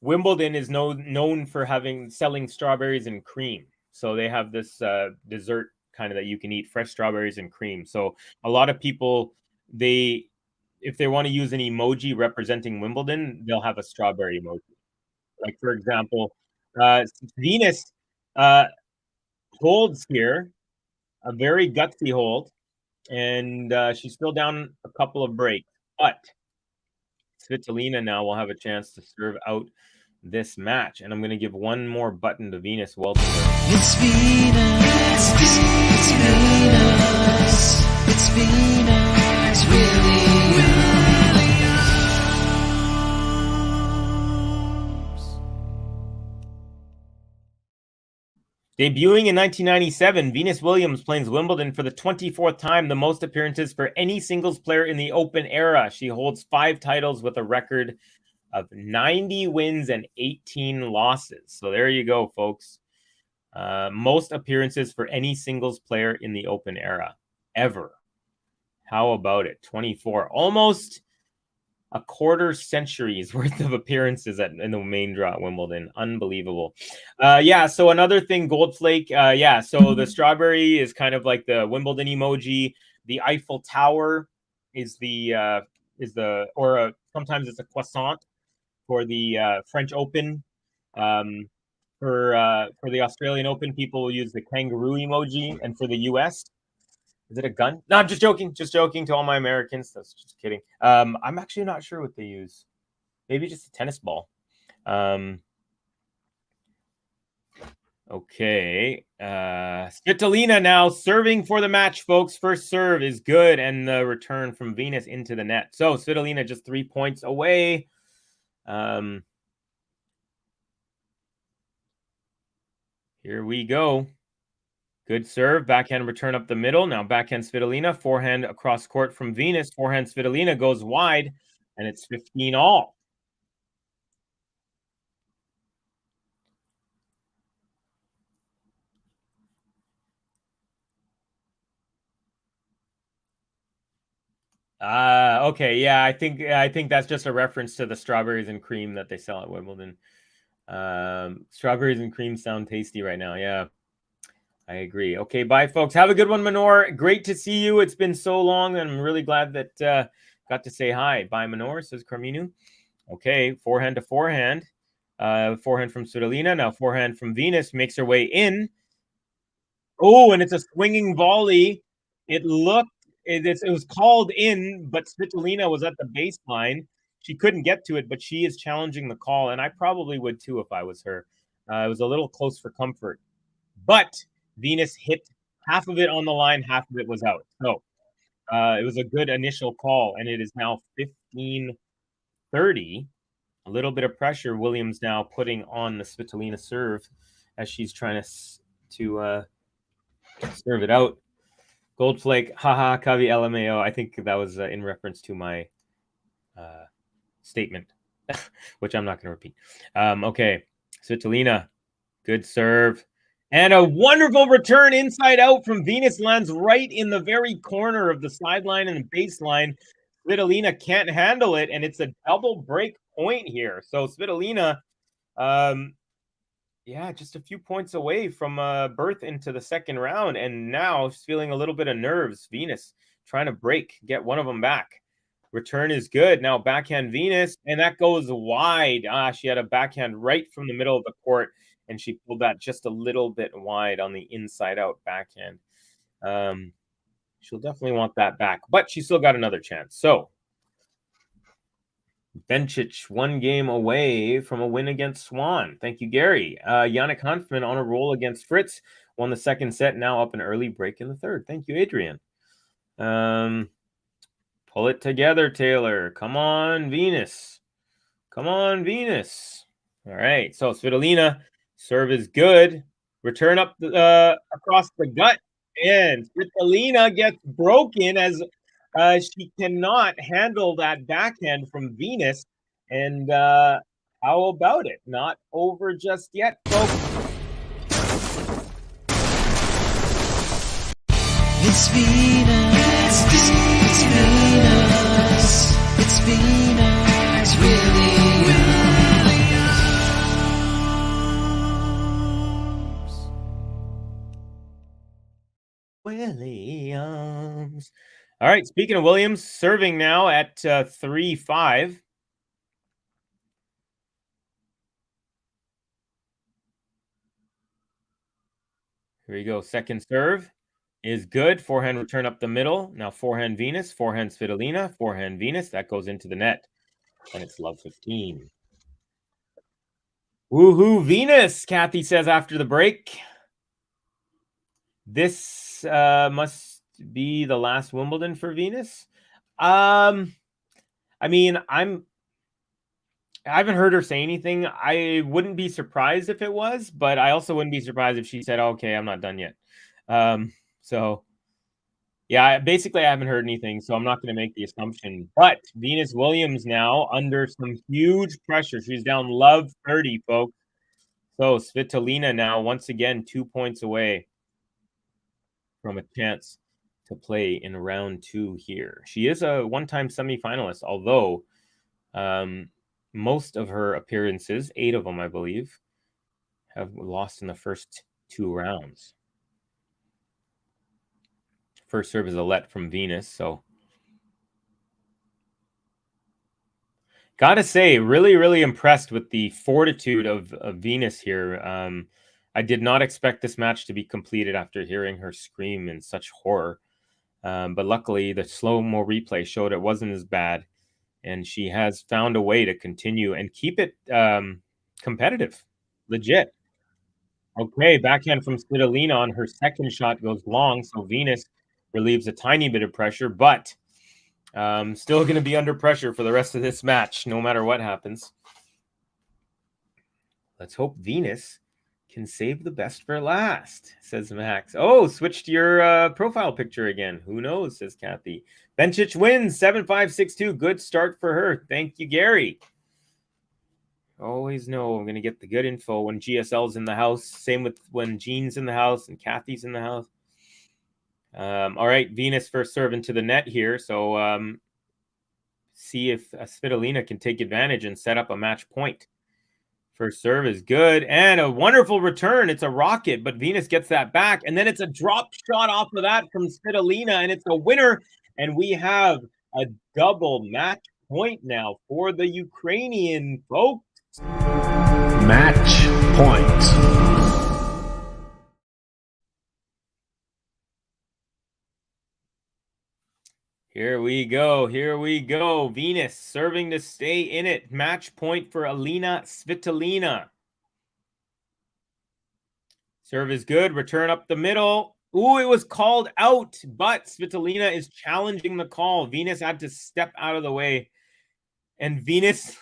Wimbledon is known for selling strawberries and cream. So they have this dessert kind of that you can eat, fresh strawberries and cream. So a lot of people, if they want to use an emoji representing Wimbledon, they'll have a strawberry emoji. Like, for example, Venus holds here, a very gutsy hold, and she's still down a couple of breaks. But Svitolina now will have a chance to serve out this match, and I'm going to give one more button to Venus. Welcome. It's Venus. It's Venus. It's Venus. Really, really Debuting in 1997, Venus Williams plays Wimbledon for the 24th time, the most appearances for any singles player in the Open era. She holds 5 titles with a record of 90 wins and 18 losses. So there you go, folks. Most appearances for any singles player in the Open era ever. How about it? 24. Almost a quarter century's worth of appearances in the main draw at Wimbledon. Unbelievable. So another thing, Goldflake. So the strawberry is kind of like the Wimbledon emoji. The Eiffel Tower is sometimes it's a croissant for the French Open. For the Australian Open, people will use the kangaroo emoji, and for the US, is it a gun? No, I'm just joking. Just joking to all my Americans. That's just kidding. I'm actually not sure what they use. Maybe just a tennis ball. Okay. Svitolina now serving for the match, folks. First serve is good, and the return from Venus into the net. So Svitolina just 3 points away. Here we go. Good serve. Backhand return up the middle. Now backhand Svitolina. Forehand across court from Venus. Forehand Svitolina goes wide, and it's 15 all. Okay. Yeah, I think that's just a reference to the strawberries and cream that they sell at Wimbledon. Strawberries and cream sound tasty right now. Yeah. I agree. Okay, bye, folks. Have a good one, Manor. Great to see you. It's been so long, and I'm really glad that got to say hi. Bye, Manor, says Carminu. Okay, forehand to forehand. Forehand from Svitolina. Now forehand from Venus makes her way in. Oh, and it's a swinging volley. It was called in, but Svitolina was at the baseline. She couldn't get to it, but she is challenging the call, and I probably would too if I was her. It was a little close for comfort. But Venus hit half of it on the line, half of it was out. So it was a good initial call, and it is now 15-30. A little bit of pressure. Williams now putting on the Svitolina serve as she's trying to serve it out. Goldflake, haha, Kavi LMAO. I think that was in reference to my statement, which I'm not going to repeat. Okay, Svitolina, good serve. And a wonderful return inside out from Venus, lands right in the very corner of the sideline and the baseline. Svitolina can't handle it, and it's a double break point here. So Svitolina, yeah, just a few points away from berth into the second round, and now she's feeling a little bit of nerves. Venus trying to break, get one of them back. Return is good. Now backhand Venus, and that goes wide. She had a backhand right from the middle of the court, and she pulled that just a little bit wide on the inside-out backhand. She'll definitely want that back, but she still got another chance. So Bencic, one game away from a win against Swan. Thank you, Gary. Yannick Hanfman on a roll against Fritz. Won the second set, now up an early break in the third. Thank you, Adrian. Pull it together, Taylor. Come on, Venus. Come on, Venus. All right, so Svitolina, serve is good. Return up across the gut. And Svitolina gets broken as she cannot handle that backhand from Venus. And how about it? Not over just yet, folks. It's Venus, it's Venus, it's Venus, Williams. All right, speaking of Williams, serving now at 3-5. Here we go. Second serve is good. Forehand return up the middle. Now forehand Venus, forehand Svitolina, forehand Venus. That goes into the net. And it's love 15. Woohoo, Venus, Kathy says after the break. This must be the last Wimbledon for Venus. I mean, I haven't heard her say anything. I wouldn't be surprised if it was, but I also wouldn't be surprised if she said, okay, I'm not done yet. So, yeah, basically I haven't heard anything, so I'm not going to make the assumption. But Venus Williams now under some huge pressure. She's down love 30, folks. So Svitolina now, once again, 2 points away from a chance to play in round 2 here. She is a one-time semifinalist, although most of her appearances, 8 of them, I believe, have lost in the first 2 rounds. First serve is a let from Venus, so gotta say, really, really impressed with the fortitude of Venus here. I did not expect this match to be completed after hearing her scream in such horror. But luckily, the slow-mo replay showed it wasn't as bad, and she has found a way to continue and keep it competitive, legit. Okay, backhand from Svitolina on her second shot goes long, so Venus relieves a tiny bit of pressure, but still going to be under pressure for the rest of this match, no matter what happens. Let's hope Venus can save the best for last, says Max. Oh, switched your profile picture again. Who knows, says Kathy. Bencic wins 7-5, 6-2. Good start for her. Thank you, Gary. Always know I'm going to get the good info when GSL's in the house. Same with when Jean's in the house and Kathy's in the house. All right, Venus first serve into the net here. So see if Svitolina can take advantage and set up a match point. First serve is good and a wonderful return. It's a rocket, but Venus gets that back. And then it's a drop shot off of that from Svitolina, and it's a winner. And we have a double match point now for the Ukrainian folks. Match point. Here we go. Here we go. Venus serving to stay in it. Match point for Elina Svitolina. Serve is good. Return up the middle. Ooh, it was called out, but Svitolina is challenging the call. Venus had to step out of the way. And Venus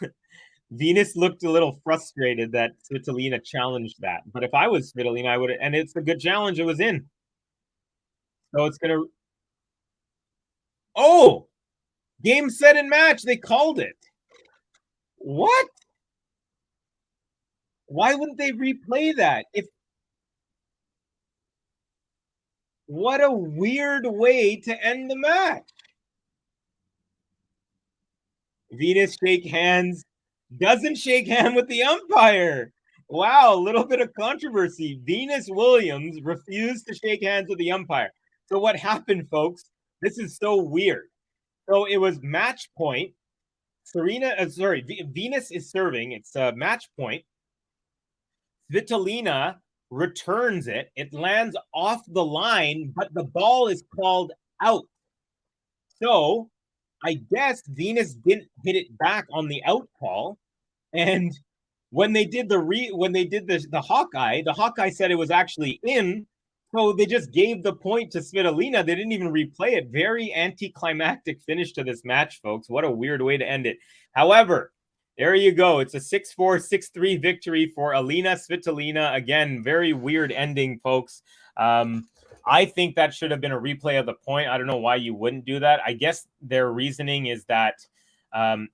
looked a little frustrated that Svitolina challenged that. But if I was Svitolina, I would have, and it's a good challenge. It was in. So it's going to Oh, game, set, and match. They called it. What? Why wouldn't they replay that? What a weird way to end the match. Venus shake hands, doesn't shake hand with the umpire. Wow, a little bit of controversy. Venus Williams refused to shake hands with the umpire. So what happened, folks? This is so weird. So it was match point. Venus is serving. It's a match point. Svitolina returns it. It lands off the line, but the ball is called out. So I guess Venus didn't hit it back on the out call. And when they did the Hawkeye said it was actually in. So they just gave the point to Svitolina. They didn't even replay it. Very anticlimactic finish to this match, folks. What a weird way to end it. However, there you go. It's a 6-4, 6-3 victory for Elina Svitolina. Again, very weird ending, folks. I think that should have been a replay of the point. I don't know why you wouldn't do that. I guess their reasoning is that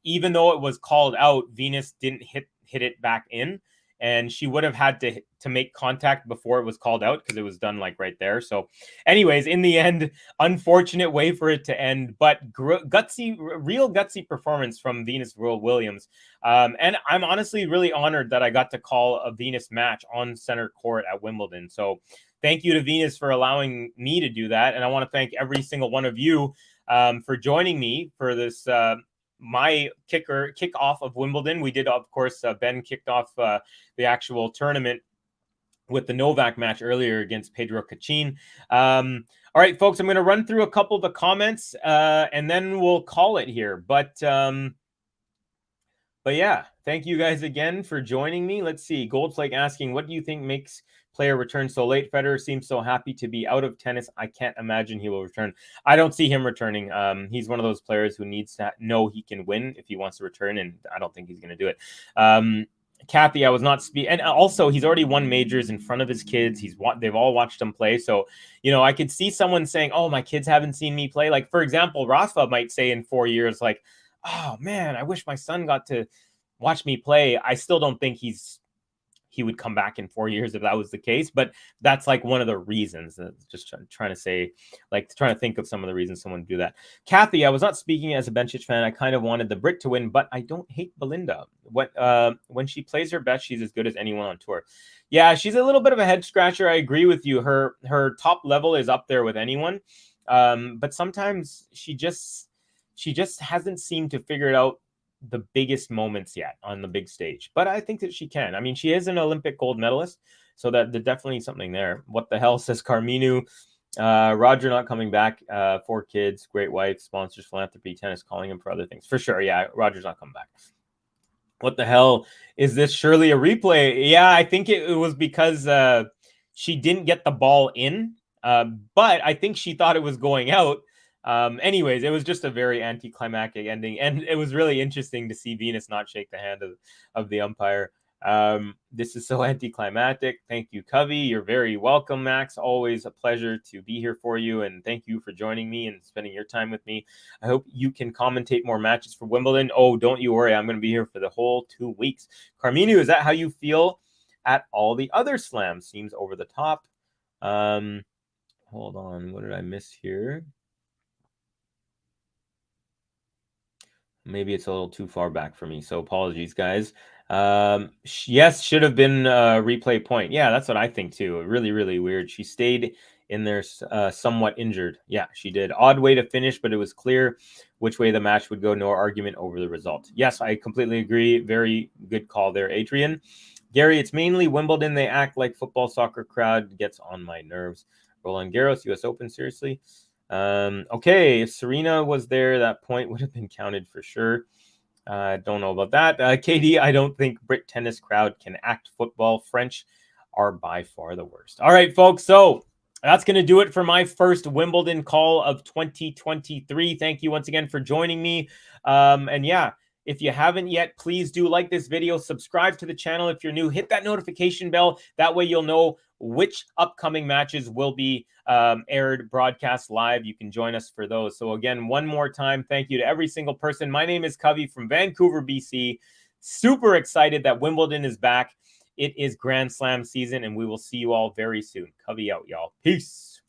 even though it was called out, Venus didn't hit it back in. And she would have had to make contact before it was called out because it was done like right there. So anyways, in the end, unfortunate way for it to end, but real gutsy performance from Venus Williams. And I'm honestly really honored that I got to call a Venus match on center court at Wimbledon. So thank you to Venus for allowing me to do that. And I want to thank every single one of you for joining me for this my kickoff of Wimbledon. We did, of course, Ben kicked off the actual tournament with the Novak match earlier against Pedro Cachin. All right, folks, I'm going to run through a couple of the comments and then we'll call it here. But yeah, thank you guys again for joining me. Let's see. Goldflake asking, what do you think makes player return so late? Federer seems so happy to be out of tennis. I can't imagine he will return. I don't see him returning. He's one of those players who needs to know he can win if he wants to return, and I don't think he's going to do it. Kathy, I was not and also he's already won majors in front of his kids. They've all watched him play. So, I could see someone saying, oh, my kids haven't seen me play. Like, for example, Rafa might say in 4 years, like, oh man, I wish my son got to watch me play. I still don't think he would come back in 4 years if that was the case, but that's like one of the reasons. Just trying to think of some of the reasons someone would do that. Kathy, I was not speaking as a Bencic fan. I kind of wanted the Brit to win, but I don't hate Belinda. When she plays her best, she's as good as anyone on tour. Yeah, she's a little bit of a head scratcher. I agree with you. Her top level is up there with anyone, but sometimes she just hasn't seemed to figure it out the biggest moments yet on the big stage, but I think that she can. I mean, she is an Olympic gold medalist, so that there's definitely something there. What the hell, says Carminu? Roger not coming back. 4 kids, great wife, sponsors, philanthropy, tennis, calling him for other things for sure. Yeah, Roger's not coming back. What the hell is this? Surely a replay? Yeah, I think it was because she didn't get the ball in, but I think she thought it was going out. Anyways, it was just a very anticlimactic ending, and it was really interesting to see Venus not shake the hand of the umpire. This is so anticlimactic. Thank you, Covey. You're very welcome, Max. Always a pleasure to be here for you, and thank you for joining me and spending your time with me. I hope you can commentate more matches for Wimbledon. Oh, don't you worry. I'm going to be here for the whole 2 weeks. Carminu, is that how you feel at all the other slams? Seems over the top. Hold on. What did I miss here? Maybe it's a little too far back for me, so apologies, guys. Yes, should have been a replay point. Yeah, that's what I think too. Really, really weird. She stayed in there somewhat injured. Yeah, she did. Odd way to finish, but it was clear which way the match would go. No argument over the result. Yes, I completely agree. Very good call there, Adrian. Gary, it's mainly Wimbledon. They act like football, soccer crowd. Gets on my nerves. Roland Garros, US Open, seriously. Okay, if Serena was there, that point would have been counted for sure. Don't know about that. Katie, I don't think Brit tennis crowd can act football. French are by far the worst. All right, folks. So that's going to do it for my first Wimbledon call of 2023. Thank you once again for joining me. And yeah, if you haven't yet, please do like this video, subscribe to the channel. If you're new, hit that notification bell. That way you'll know which upcoming matches will be aired, broadcast live. You can join us for those. So again, one more time, thank you to every single person. My name is Covey from Vancouver, BC. Super excited that Wimbledon is back. It is Grand Slam season, and we will see you all very soon. Covey out, y'all. Peace.